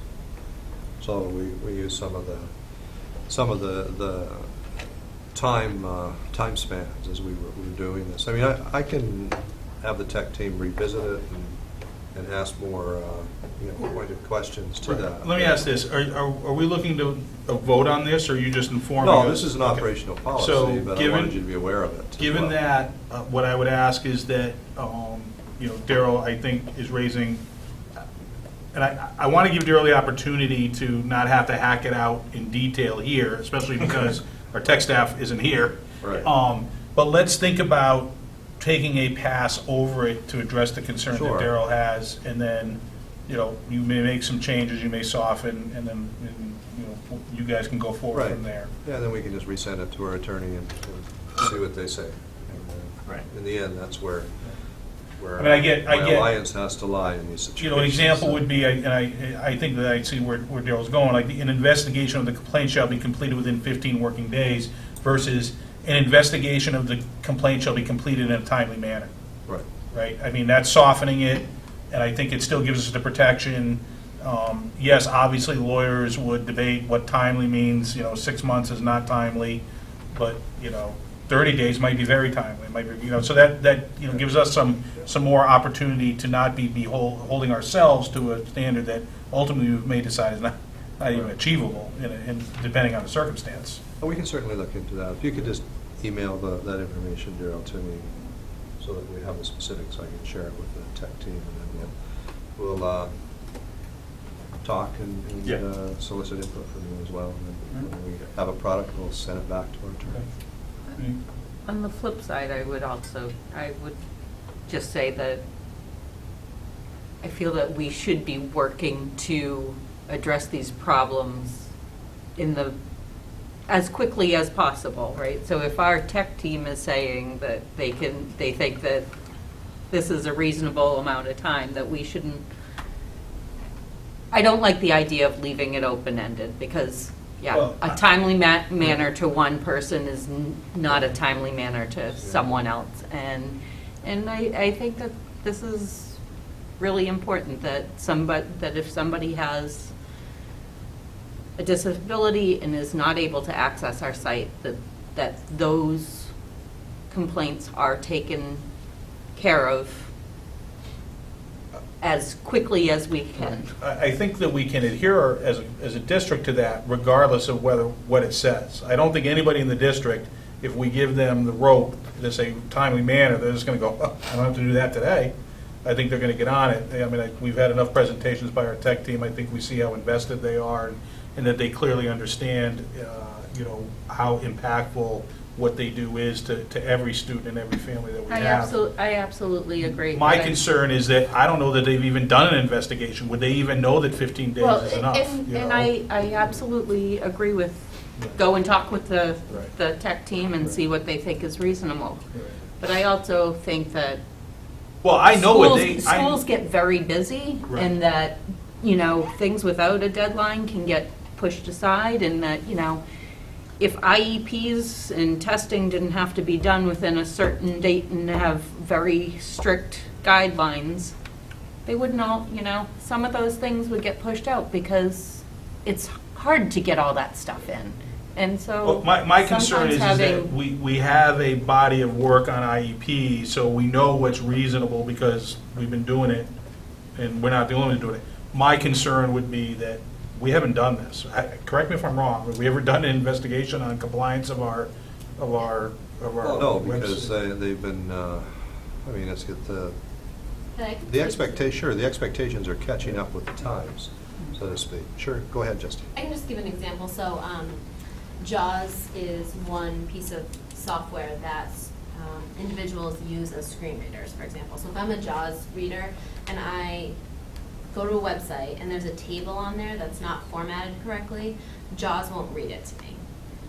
S15: So we use some of the time spans as we were doing this. I mean, I can have the tech team revisit it and ask more pointed questions to that.
S1: Let me ask this, are we looking to vote on this, or are you just informing us?
S15: No, this is an operational policy, but I wanted you to be aware of it.
S1: Given that, what I would ask is that, Daryl, I think, is raising, and I want to give Daryl the opportunity to not have to hack it out in detail here, especially because our tech staff isn't here.
S15: Right.
S1: But let's think about taking a pass over it to address the concern
S15: Sure.
S1: that Daryl has, and then, you may make some changes, you may soften, and then, you guys can go forward
S15: Right.
S1: from there.
S15: Yeah, then we can just resend it to our attorney and see what they say. And,
S1: Right.
S15: In the end, that's where
S1: I mean, I get-
S15: my alliance has to lie in these situations.
S1: An example would be, and I think that I see where Daryl's going, like, an investigation of the complaint shall be completed within 15 working days versus an investigation of the complaint shall be completed in a timely manner.
S15: Right.
S1: Right? I mean, that's softening it, and I think it still gives us the protection. Yes, obviously, lawyers would debate what timely means, 6 months is not timely, but, 30 days might be very timely. It might be, so that gives us some more opportunity to not be holding ourselves to a standard that ultimately we may decide is not even achievable, in depending on the circumstance.
S15: We can certainly look into that. If you could just email that information, Daryl, to me, so that we have the specifics, I can share it with the tech team, and then we'll talk and solicit input from you as well. And then when we have a product, we'll send it back to our attorney.
S4: On the flip side, I would just say that I feel that we should be working to address these problems as quickly as possible, right? So if our tech team is saying that they think that this is a reasonable amount of time, that we shouldn't. I don't like the idea of leaving it open-ended, because a timely manner to one person is not a timely manner to someone else, and I think that this is really important, that if somebody has a disability and is not able to access our site, that those complaints are taken care of as quickly as we can.
S1: I think that we can adhere as a district to that regardless of what it says. I don't think anybody in the district, if we give them the rope to say timely manner, they're just going to go, oh, I don't have to do that today. I think they're going to get on it. I mean, we've had enough presentations by our tech team. I think we see how invested they are and that they clearly understand, how impactful what they do is to every student and every family that we have.
S4: I absolutely agree.
S1: My concern is that I don't know that they've even done an investigation. Would they even know that 15 days is enough?
S4: And I absolutely agree with, go and talk with the tech team and see what they think is reasonable. But I also think that
S1: well, I know
S4: schools get very busy,
S1: Right.
S4: and that, things without a deadline can get pushed aside, and that, if IEPs and testing didn't have to be done within a certain date and have very strict guidelines, they wouldn't all, some of those things would get pushed out because it's hard to get all that stuff in. And so
S1: Well, my concern is that
S4: having-
S1: we have a body of work on IEP, so we know what's reasonable because we've been doing it, and we're not the only one doing it. My concern would be that we haven't done this. Correct me if I'm wrong, have we ever done an investigation on compliance of our
S15: Well, no, because
S1: website?
S15: they've been, let's get the expectations are catching up with the times, so to speak. Sure, go ahead, Justine.
S18: I can just give an example. So JAWS is one piece of software that individuals use as screen readers, for example. So if I'm a JAWS reader and I go to a website and there's a table on there that's not formatted correctly, JAWS won't read it to me.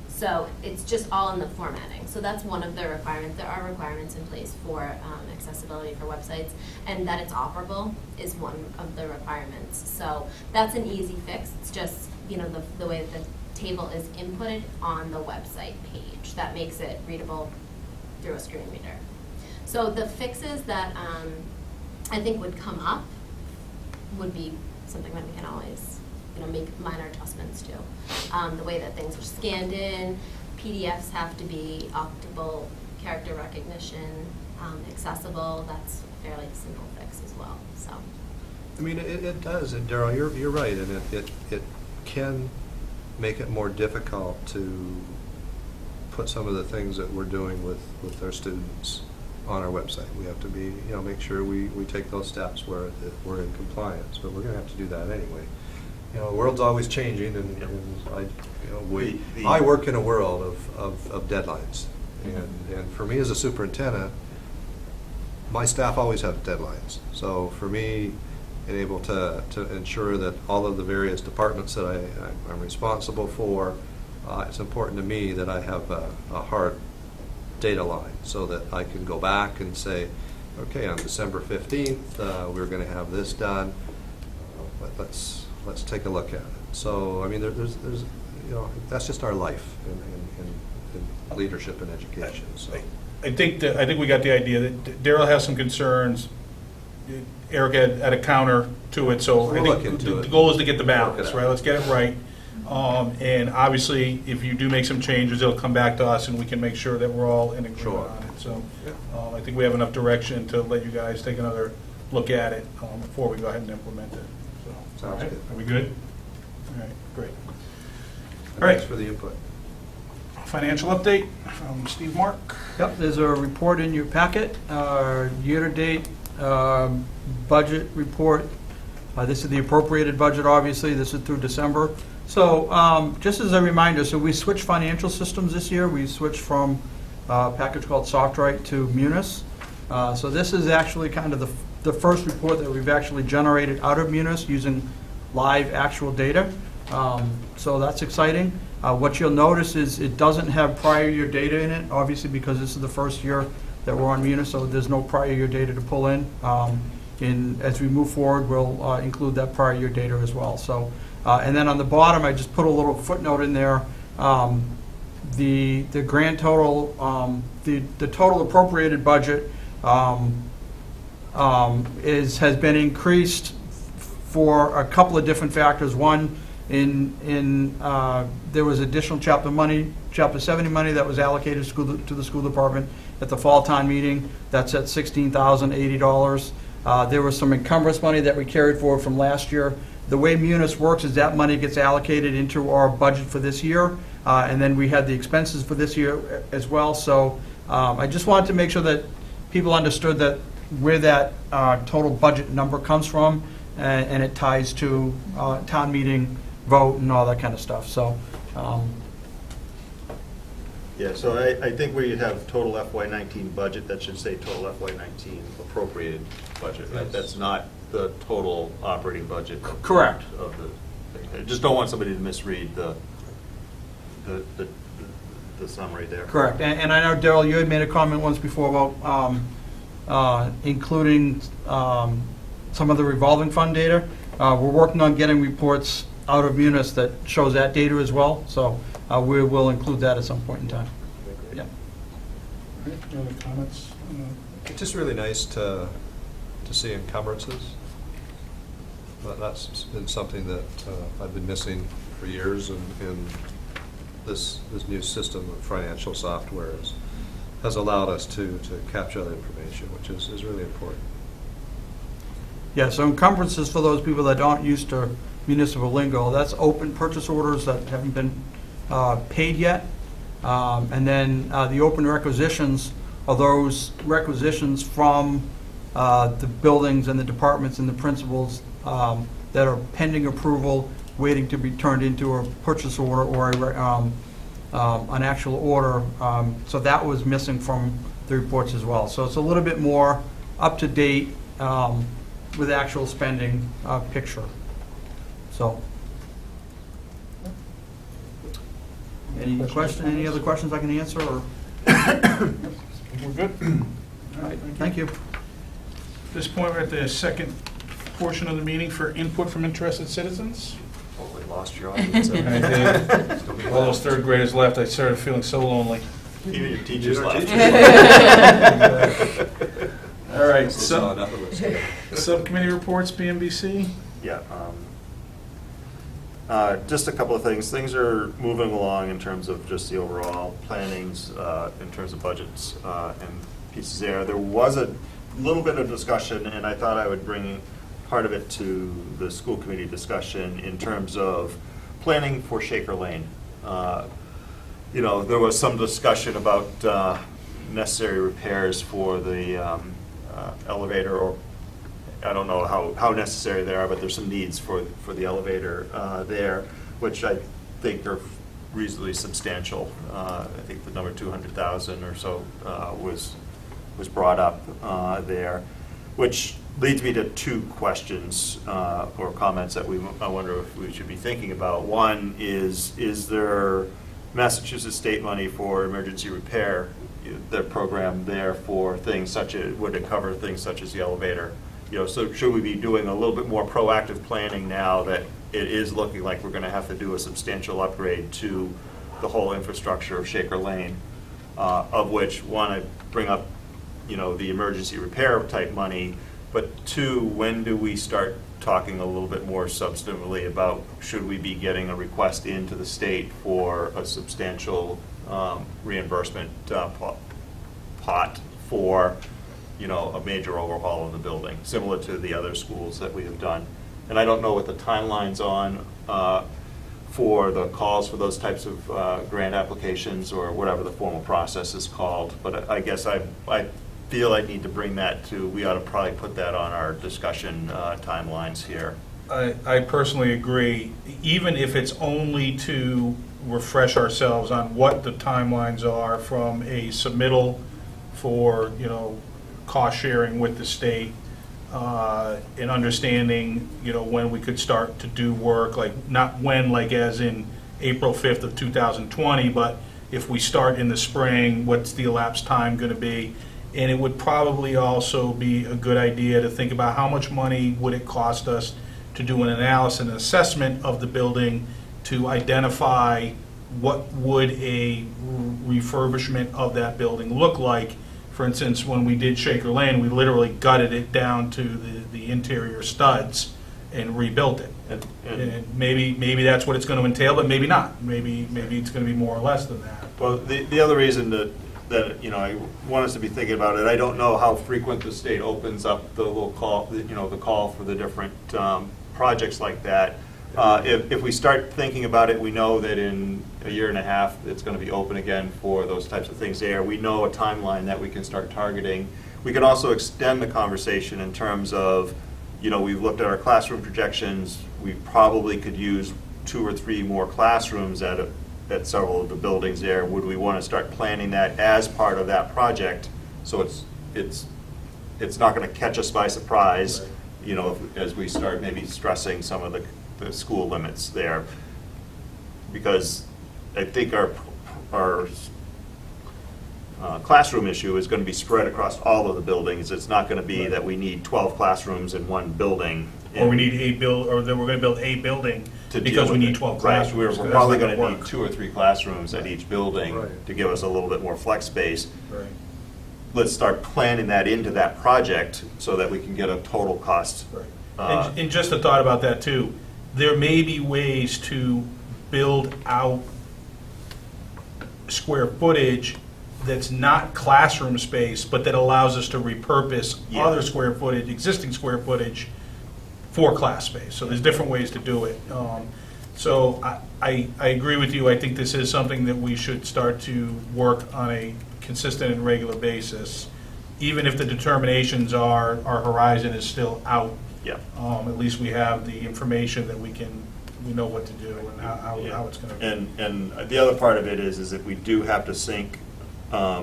S18: So it's just all in the formatting. So that's one of the requirements. There are requirements in place for accessibility for websites, and that it's operable is one of the requirements. So that's an easy fix. It's just, the way that the table is inputted on the website page. That makes it readable through a screen reader. So the fixes that I think would come up would be something that we can always, make minor adjustments to. The way that things are scanned in, PDFs have to be octable character recognition, accessible. That's a fairly simple fix as well. So,
S15: I mean, it does, and Daryl, you're right, and it can make it more difficult to put some of the things that we're doing with our students on our website. We have to be, make sure we take those steps where we're in compliance, but we're going to have to do that anyway. The world's always changing, and I work in a world of deadlines, and for me as a superintendent, my staff always have deadlines. So for me, being able to ensure that all of the various departments that I'm responsible for, it's important to me that I have a hard data line so that I can go back and say, okay, on December 15th, we're going to have this done. Let's take a look at it. So, I mean, there's that's just our life in leadership and education. So.
S1: I think we got the idea that Daryl has some concerns. Eric had a counter to it, so
S15: We'll
S1: I think
S15: look into
S1: the
S15: it.
S1: goal is to get the balance,
S15: Work it
S1: right?
S15: out.
S1: Let's get it right. And obviously, if you do make some changes, it'll come back to us, and we can make sure that we're all in agreement
S15: Sure.
S1: on it. So I think we have enough direction to let you guys take another look at it before we go ahead and implement it. So,
S15: Sounds
S1: all right?
S15: good.
S1: Are we good? All right, great. All right.
S15: Thanks for the input.
S1: Financial update from Steve Mark.
S19: Yep, there's a report in your packet, year-to-date budget report. This is the appropriated budget, obviously. This is through December. So just as a reminder, so we switched financial systems this year. We switched from a package called SoftWrite to Munis. So this is actually kind of the first report that we've actually generated out of Munis using live actual data. So that's exciting. What you'll notice is it doesn't have prior year data in it, obviously because this is the first year that we're on Munis, so there's no prior year data to pull in. As we move forward, we'll include that prior year data as well. So, and then on the bottom, I just put a little footnote in there. The grand total, the total appropriated budget has been increased for a couple of different factors. One, There was additional Chapter 70 money that was allocated to the school department at the fall town meeting. That's at $16,080. There was some encumbrance money that we carried forward from last year. The way Munis works is that money gets allocated into our budget for this year, and then we had the expenses for this year as well. So I just wanted to make sure that people understood that where that total budget number comes from, and it ties to town meeting vote and all that kind of stuff. So,
S5: Yeah, so I think where you have total FY19 budget, that should say total FY19 appropriated budget, right? That's not the total operating budget.
S19: Correct.
S5: Of the, I just don't want somebody to misread the summary there.
S19: correct. And I know, Daryl, you had made a comment once before about including some of the revolving fund data. We're working on getting reports out of Munis that shows that data as well, so we will include that at some point in time. Yeah.
S1: All right, any other comments?
S15: It's just really nice to see encumbrances. That's been something that I've been missing for years, and this new system of financial software has allowed us to capture that information, which is really important.
S19: Yeah, so encumbrances, for those people that aren't used to municipal lingo, that's open purchase orders that haven't been paid yet. And then the open requisitions are those requisitions from the buildings and the departments and the principals that are pending approval, waiting to be turned into a purchase order or an actual order. So that was missing from the reports as well. So it's a little bit more up to date with actual spending picture. So, any other questions I can answer, or?
S1: We're good?
S19: All right, thank you.
S1: At this point, we're at the second portion of the meeting for input from interested citizens.
S5: Totally lost your audience.
S1: I did. All those third graders left, I started feeling so lonely.
S5: Even your teachers left.
S1: All right, so, subcommittee reports, BMBC?
S5: Yeah. Just a couple of things. Things are moving along in terms of just the overall plannings, in terms of budgets and pieces there. There was a little bit of discussion, and I thought I would bring part of it to the school committee discussion in terms of planning for Shaker Lane. You know, there was some discussion about necessary repairs for the elevator, or I don't know how necessary they are, but there's some needs for the elevator there, which I think are reasonably substantial. I think the number 200,000 or so was brought up there, which leads me to two questions or comments that I wonder if we should be thinking about. One is there Massachusetts state money for emergency repair, the program there for things such as, would it cover things such as the elevator? You know, so should we be doing a little bit more proactive planning now that it is looking like we're going to have to do a substantial upgrade to the whole infrastructure of Shaker Lane, of which, one, I bring up, you know, the emergency repair type money, but two, when do we start talking a little bit more substantively about should we be getting a request into the state for a substantial reimbursement pot for, you know, a major overhaul of the building, similar to the other schools that we have done. And I don't know what the timeline's on for the calls for those types of grant applications or whatever the formal process is called, but I guess I feel I need to bring that to, we ought to probably put that on our discussion timelines here.
S1: I personally agree, even if it's only to refresh ourselves on what the timelines are from a submittal for, you know, cost sharing with the state, and understanding, you know, when we could start to do work, like not when, like as in April 5th of 2020, but if we start in the spring, what's the elapsed time going to be? And it would probably also be a good idea to think about how much money would it cost us to do an analysis and assessment of the building to identify what would a refurbishment of that building look like. For instance, when we did Shaker Lane, we literally gutted it down to the interior studs and rebuilt it.
S5: And
S1: And maybe that's what it's going to entail, but maybe not. Maybe it's going to be more or less than that.
S5: well, the other reason that, you know, I want us to be thinking about it, I don't know how frequent the state opens up the little call, you know, the call for the different projects like that. If we start thinking about it, we know that in a year and a half, it's going to be open again for those types of things there. We know a timeline that we can start targeting. We can also extend the conversation in terms of, you know, we've looked at our classroom projections. We probably could use 2 or 3 more classrooms at several of the buildings there. Would we want to start planning that as part of that project? So it's not going to catch us by surprise, you know, as we start maybe stressing some of the school limits there. Because I think our classroom issue is going to be spread across all of the buildings. It's not going to be that we need 12 classrooms in one building.
S1: Or we need or that we're going to build a building
S5: to
S1: because
S5: deal
S1: we
S5: with
S1: need
S5: it.
S1: 12
S5: Right,
S1: classrooms.
S5: we're probably going to need 2 or 3 classrooms at each building
S15: Right.
S5: to give us a little bit more flex space.
S1: Right.
S5: Let's start planning that into that project so that we can get a total cost.
S1: And just a thought about that too, there may be ways to build out square footage that's not classroom space, but that allows us to repurpose other square footage, existing square footage for class space. So there's different ways to do it. So I agree with you. I think this is something that we should start to work on a consistent and regular basis, even if the determinations are our horizon is still out.
S5: Yeah.
S1: At least we have the information that we know what to do and how it's going to be.
S5: And the other part of it is if we do have to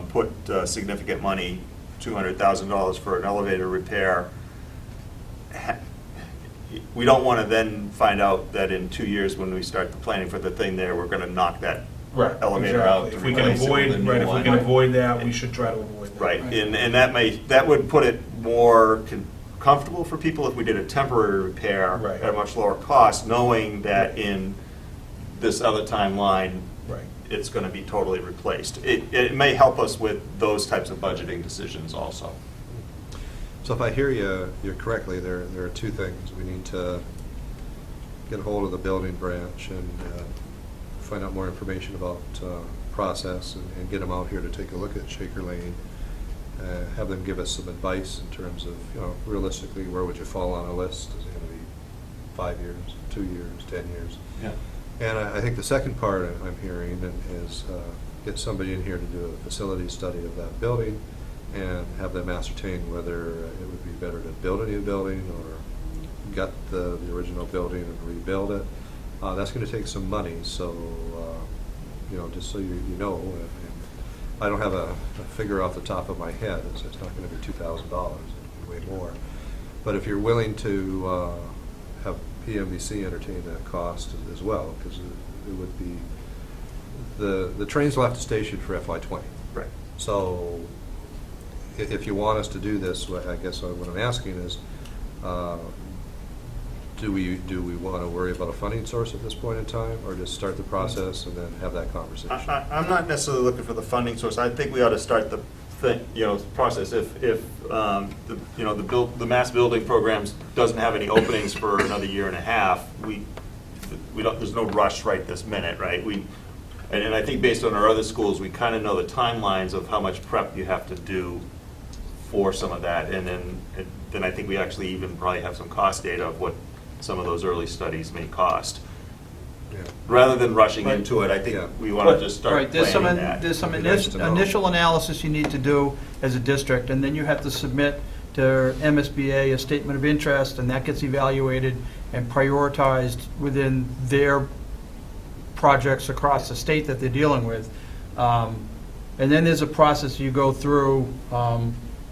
S5: put significant money, $200,000 for an elevator repair, we don't want to then find out that in 2 years when we start the planning for the thing there, we're going to knock that elevator out.
S1: If we can avoid that, we should try to avoid that.
S5: Right, and that would put it more comfortable for people if we did a temporary repair at a much lower cost, knowing that in this other timeline, it's going to be totally replaced. It may help us with those types of budgeting decisions also.
S15: So if I hear you correctly, there are 2 things. We need to get a hold of the building branch and find out more information about process and get them out here to take a look at Shaker Lane. Have them give us some advice in terms of, you know, realistically, where would you fall on a list? Is it going to be 5 years, 2 years, 10 years?
S5: Yeah.
S15: And I think the second part I'm hearing is get somebody in here to do a facility study of that building and have them ascertain whether it would be better to build a new building or gut the original building and rebuild it. That's going to take some money, so, you know, just so you know, and I don't have a figure off the top of my head. It's not going to be $2,000. It'll be way more. But if you're willing to have PMBC entertain that cost as well, because it would be the trains left the station for FY20.
S5: Right.
S15: So if you want us to do this, I guess what I'm asking is, do we want to worry about a funding source at this point in time, or just start the process and then have that conversation?
S5: I'm not necessarily looking for the funding source. I think we ought to start the process. If the mass building programs doesn't have any openings for another year and a half, we don't. There's no rush right this minute, right? And I think based on our other schools, we kind of know the timelines of how much prep you have to do for some of that, and then I think we actually even probably have some cost data of what some of those early studies may cost.
S15: Yeah.
S5: Rather than rushing into it, I think we want to just start planning that.
S19: There's some initial analysis you need to do as a district, and then you have to submit to MSBA a statement of interest, and that gets evaluated and prioritized within their projects across the state that they're dealing with. And then there's a process you go through,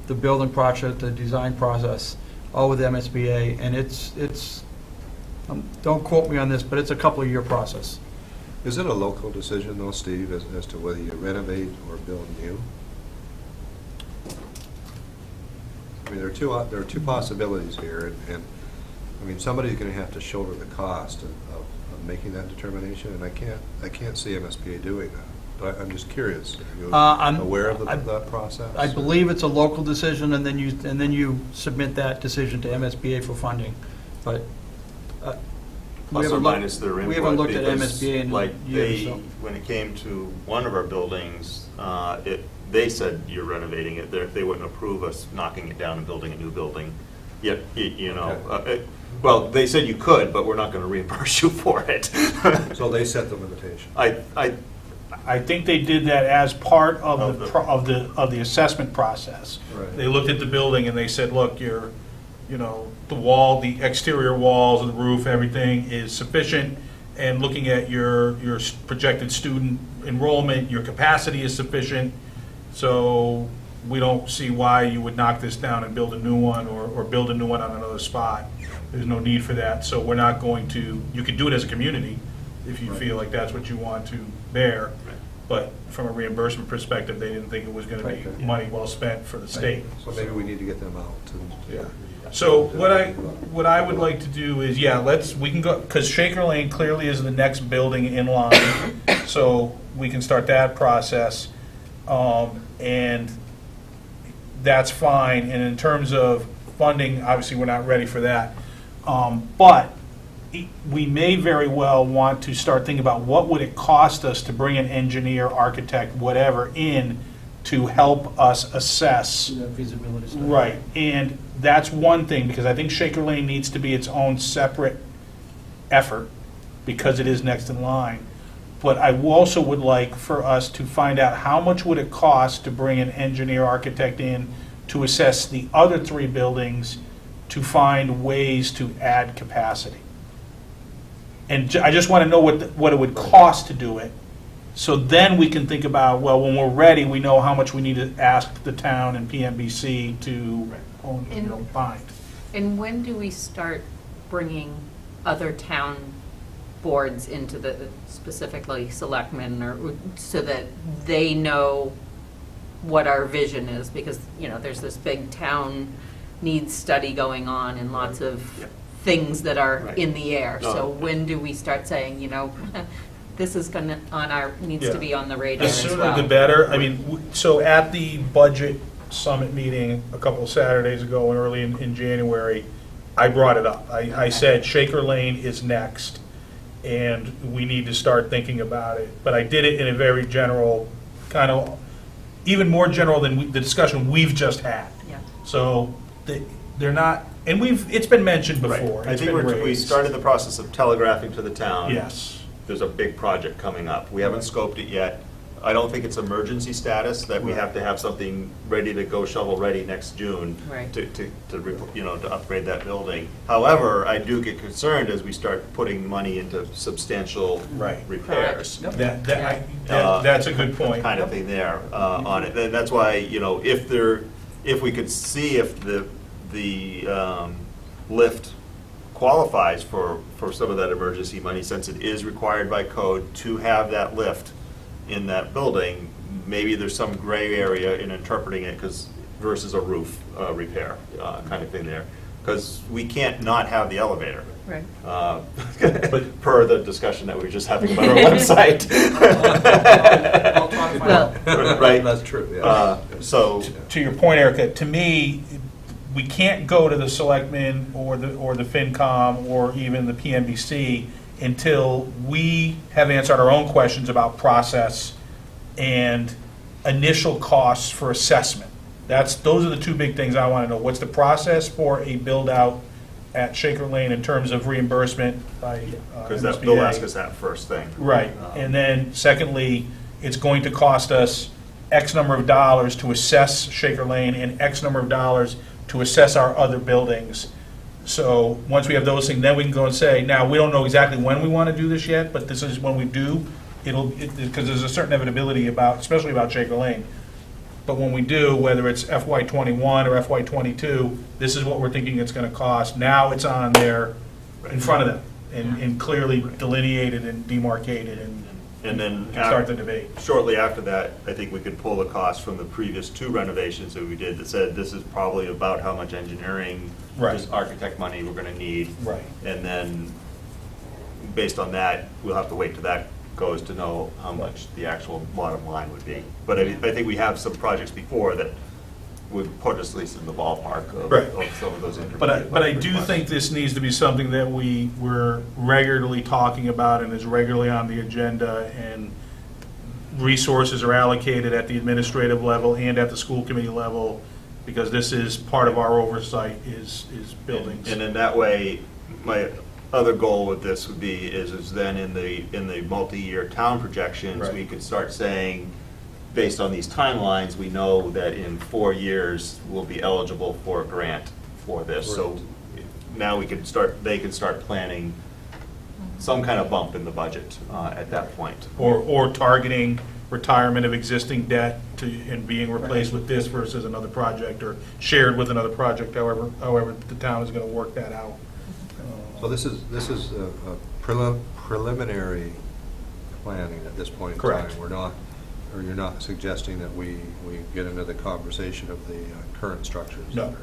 S19: the building project, the design process, all with MSBA, and it's don't quote me on this, but it's a couple-year process.
S15: Is it a local decision, though, Steve, as to whether you renovate or build new? I mean, there are two possibilities here, and I mean, somebody's going to have to shoulder the cost of making that determination, and I can't see MSBA doing that. But I'm just curious. Are you aware of that process?
S19: I believe it's a local decision, and then you submit that decision to MSBA for funding. But
S5: plus or
S19: haven't looked-
S5: minus their input.
S19: we haven't looked at
S5: because,
S19: MSBA in
S5: like,
S19: years, so.
S5: when it came to one of our buildings, they said you're renovating it. They wouldn't approve us knocking it down and building a new building. Yet, you know, well, they said you could, but we're not going to reimburse you for it.
S15: So they set the limitation.
S1: I think they did that as part of the assessment process.
S15: Right.
S1: They looked at the building and they said, look, the wall, the exterior walls, the roof, everything is sufficient, and looking at your projected student enrollment, your capacity is sufficient, so we don't see why you would knock this down and build a new one, or build a new one on another spot. There's no need for that, so we're not going to, you could do it as a community if you feel like that's what you want to bear, but from a reimbursement perspective, they didn't think it was gonna be money well spent for the state.
S15: So maybe we need to get them out.
S1: Yeah. So what I would like to do is, we can go, because Shaker Lane clearly is the next building in line, so we can start that process, and that's fine. And in terms of funding, obviously, we're not ready for that, but we may very well want to start thinking about what would it cost us to bring an engineer, architect, whatever, in to help us assess.
S19: Do that feasibility study.
S1: Right, and that's one thing, because I think Shaker Lane needs to be its own separate effort, because it is next in line. But I also would like for us to find out how much would it cost to bring an engineer, architect in to assess the other three buildings to find ways to add capacity. And I just want to know what it would cost to do it, so then we can think about, well, when we're ready, we know how much we need to ask the town and PMBC to find.
S4: And when do we start bringing other town boards into the, specifically selectmen, or so that they know what our vision is? Because, there's this big town needs study going on and lots of things that are in the air. So when do we start saying, this is needs to be on the radar
S1: The
S4: as
S1: sooner
S4: well?
S1: the better. I mean, so at the budget summit meeting a couple of Saturdays ago, early in January, I brought it up. I said Shaker Lane is next, and we need to start thinking about it. But I did it in a very general, kind of, even more general than the discussion we've just had.
S4: Yeah.
S1: So they're not, and it's been mentioned before.
S5: I
S1: It's
S5: think
S1: been
S5: we
S1: raised.
S5: started the process of telegraphing to the town.
S1: Yes.
S5: There's a big project coming up. We haven't scoped it yet. I don't think it's emergency status that we have to have something ready to go, shovel ready next June
S4: Right.
S5: to upgrade that building. However, I do get concerned as we start putting money into substantial repairs.
S1: That's a good point.
S5: Kind of thing there on it. And that's why, if we could see if the lift qualifies for some of that emergency money, since it is required by code to have that lift in that building, maybe there's some gray area in interpreting it versus a roof repair kind of thing there. Because we can't not have the elevator.
S4: Right.
S5: But per the discussion that we were just having about our website. Right?
S15: That's true, yeah.
S5: So.
S1: To your point, Erica, to me, we can't go to the selectmen or the FinCom or even the PMBC until we have answered our own questions about process and initial costs for assessment. Those are the two big things I want to know. What's the process for a build-out at Shaker Lane in terms of reimbursement by
S5: Because
S1: MSBA?
S5: they'll ask us that first thing.
S1: Right. And then secondly, it's going to cost us X number of dollars to assess Shaker Lane and X number of dollars to assess our other buildings. So once we have those things, then we can go and say, now, we don't know exactly when we want to do this yet, but this is when we do. Because there's a certain inevitability especially about Shaker Lane. But when we do, whether it's FY '21 or FY '22, this is what we're thinking it's going to cost. Now it's on there in front of them and clearly delineated and demarcated
S5: And then
S1: start the debate.
S5: Shortly after that, I think we could pull the cost from the previous two renovations that we did that said this is probably about how much engineering, this architect money we're going to need.
S1: Right.
S5: And then, based on that, we'll have to wait till that goes to know how much the actual bottom line would be. But I think we have some projects before that would put us at least in the ballpark of,
S1: Right.
S5: of some of those intermediate.
S1: But I do
S5: requests.
S1: think this needs to be something that we're regularly talking about and is regularly on the agenda, and resources are allocated at the administrative level and at the school committee level, because this is part of our oversight is buildings.
S5: And in that way, my other goal with this would be is then in the multi-year town projections,
S1: Right.
S5: we could start saying, based on these timelines, we know that in 4 years, we'll be eligible for a grant for this. So now they can start planning some kind of bump in the budget at that point.
S1: Or targeting retirement of existing debt and being replaced with this versus another project, or shared with another project, however the town is going to work that out.
S15: So this is a preliminary planning at this point in
S1: Correct.
S15: time. We're not, or you're not suggesting that we get into the conversation of the current structures
S1: No.
S15: that are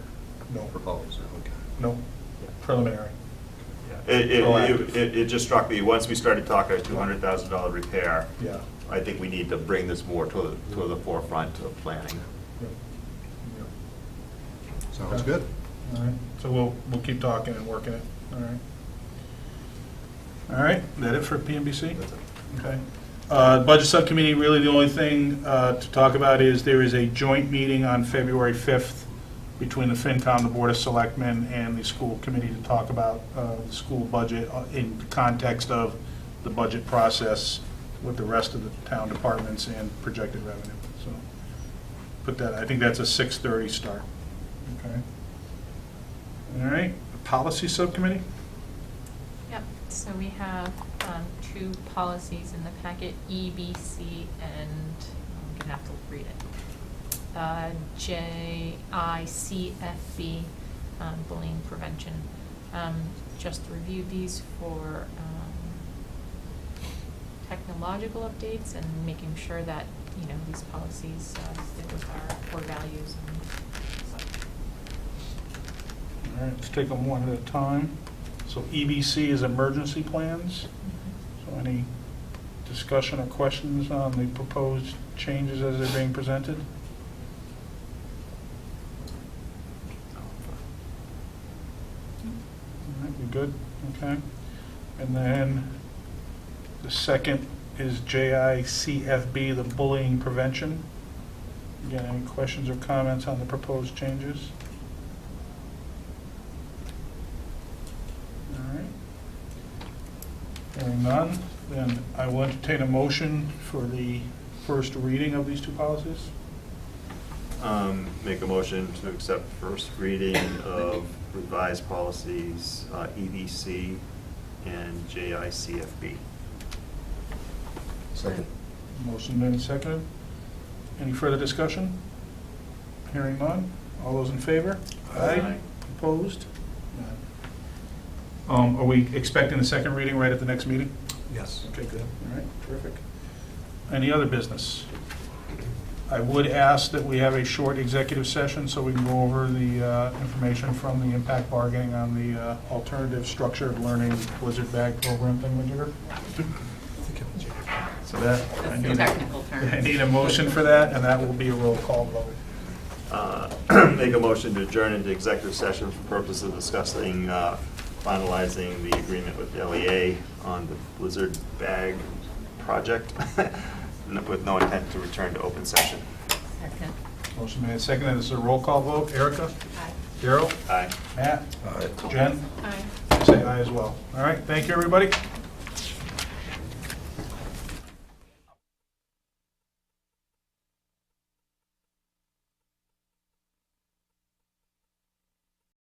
S1: No.
S15: proposed? Okay.
S1: No, preliminary.
S5: It just struck me, once we started talking a $200,000 repair,
S1: Yeah.
S5: I think we need to bring this more to the forefront of planning.
S15: Sounds good.
S1: All right, so we'll keep talking and working it, all right. All right, is that it for PMBC? Okay. Budget Subcommittee, really the only thing to talk about is there is a joint meeting on February 5th between the FinCom, the Board of Selectmen, and the school committee to talk about the school budget in the context of the budget process with the rest of the town departments and projected revenue. So put that, I think that's a 6:30 start. Okay. All right, Policy Subcommittee?
S16: Yep, so we have two policies in the packet, E, B, C, and I'm gonna have to read it. JICFB, bullying prevention. Just reviewed these for technological updates and making sure that, these policies fit with our core values and such.
S1: All right, let's take them one at a time. So EBC is emergency plans. So any discussion or questions on the proposed changes as they're being presented? All right, we good? Okay. And then the second is JICFB, the bullying prevention. Again, any questions or comments on the proposed changes? All right. Hearing none, then I will entertain a motion for the first reading of these two policies.
S5: Make a motion to accept first reading of revised policies, EVC and JICFB.
S8: Second.
S1: Motion made and seconded. Any further discussion? Hearing none. All those in favor?
S5: Aye.
S1: Opposed? None. Are we expecting the second reading right at the next meeting?
S15: Yes.
S1: Okay, good. All right, terrific. Any other business? I would ask that we have a short executive session so we can go over the information from the impact bargaining on the alternative structured learning blizzard bag program thingamajigger. So that,
S4: That's the technical term.
S1: I need a motion for that, and that will be a roll call vote.
S5: Make a motion to adjourn into executive session for purpose of discussing finalizing the agreement with LEA on the blizzard bag project with no intent to return to open session.
S4: Second.
S1: Motion made and seconded. This is a roll call vote. Erica?
S16: Aye.
S1: Darryl?
S5: Aye.
S1: Matt?
S8: Aye.
S1: Jen?
S16: Aye.
S1: I say aye as well. All right, thank you, everybody.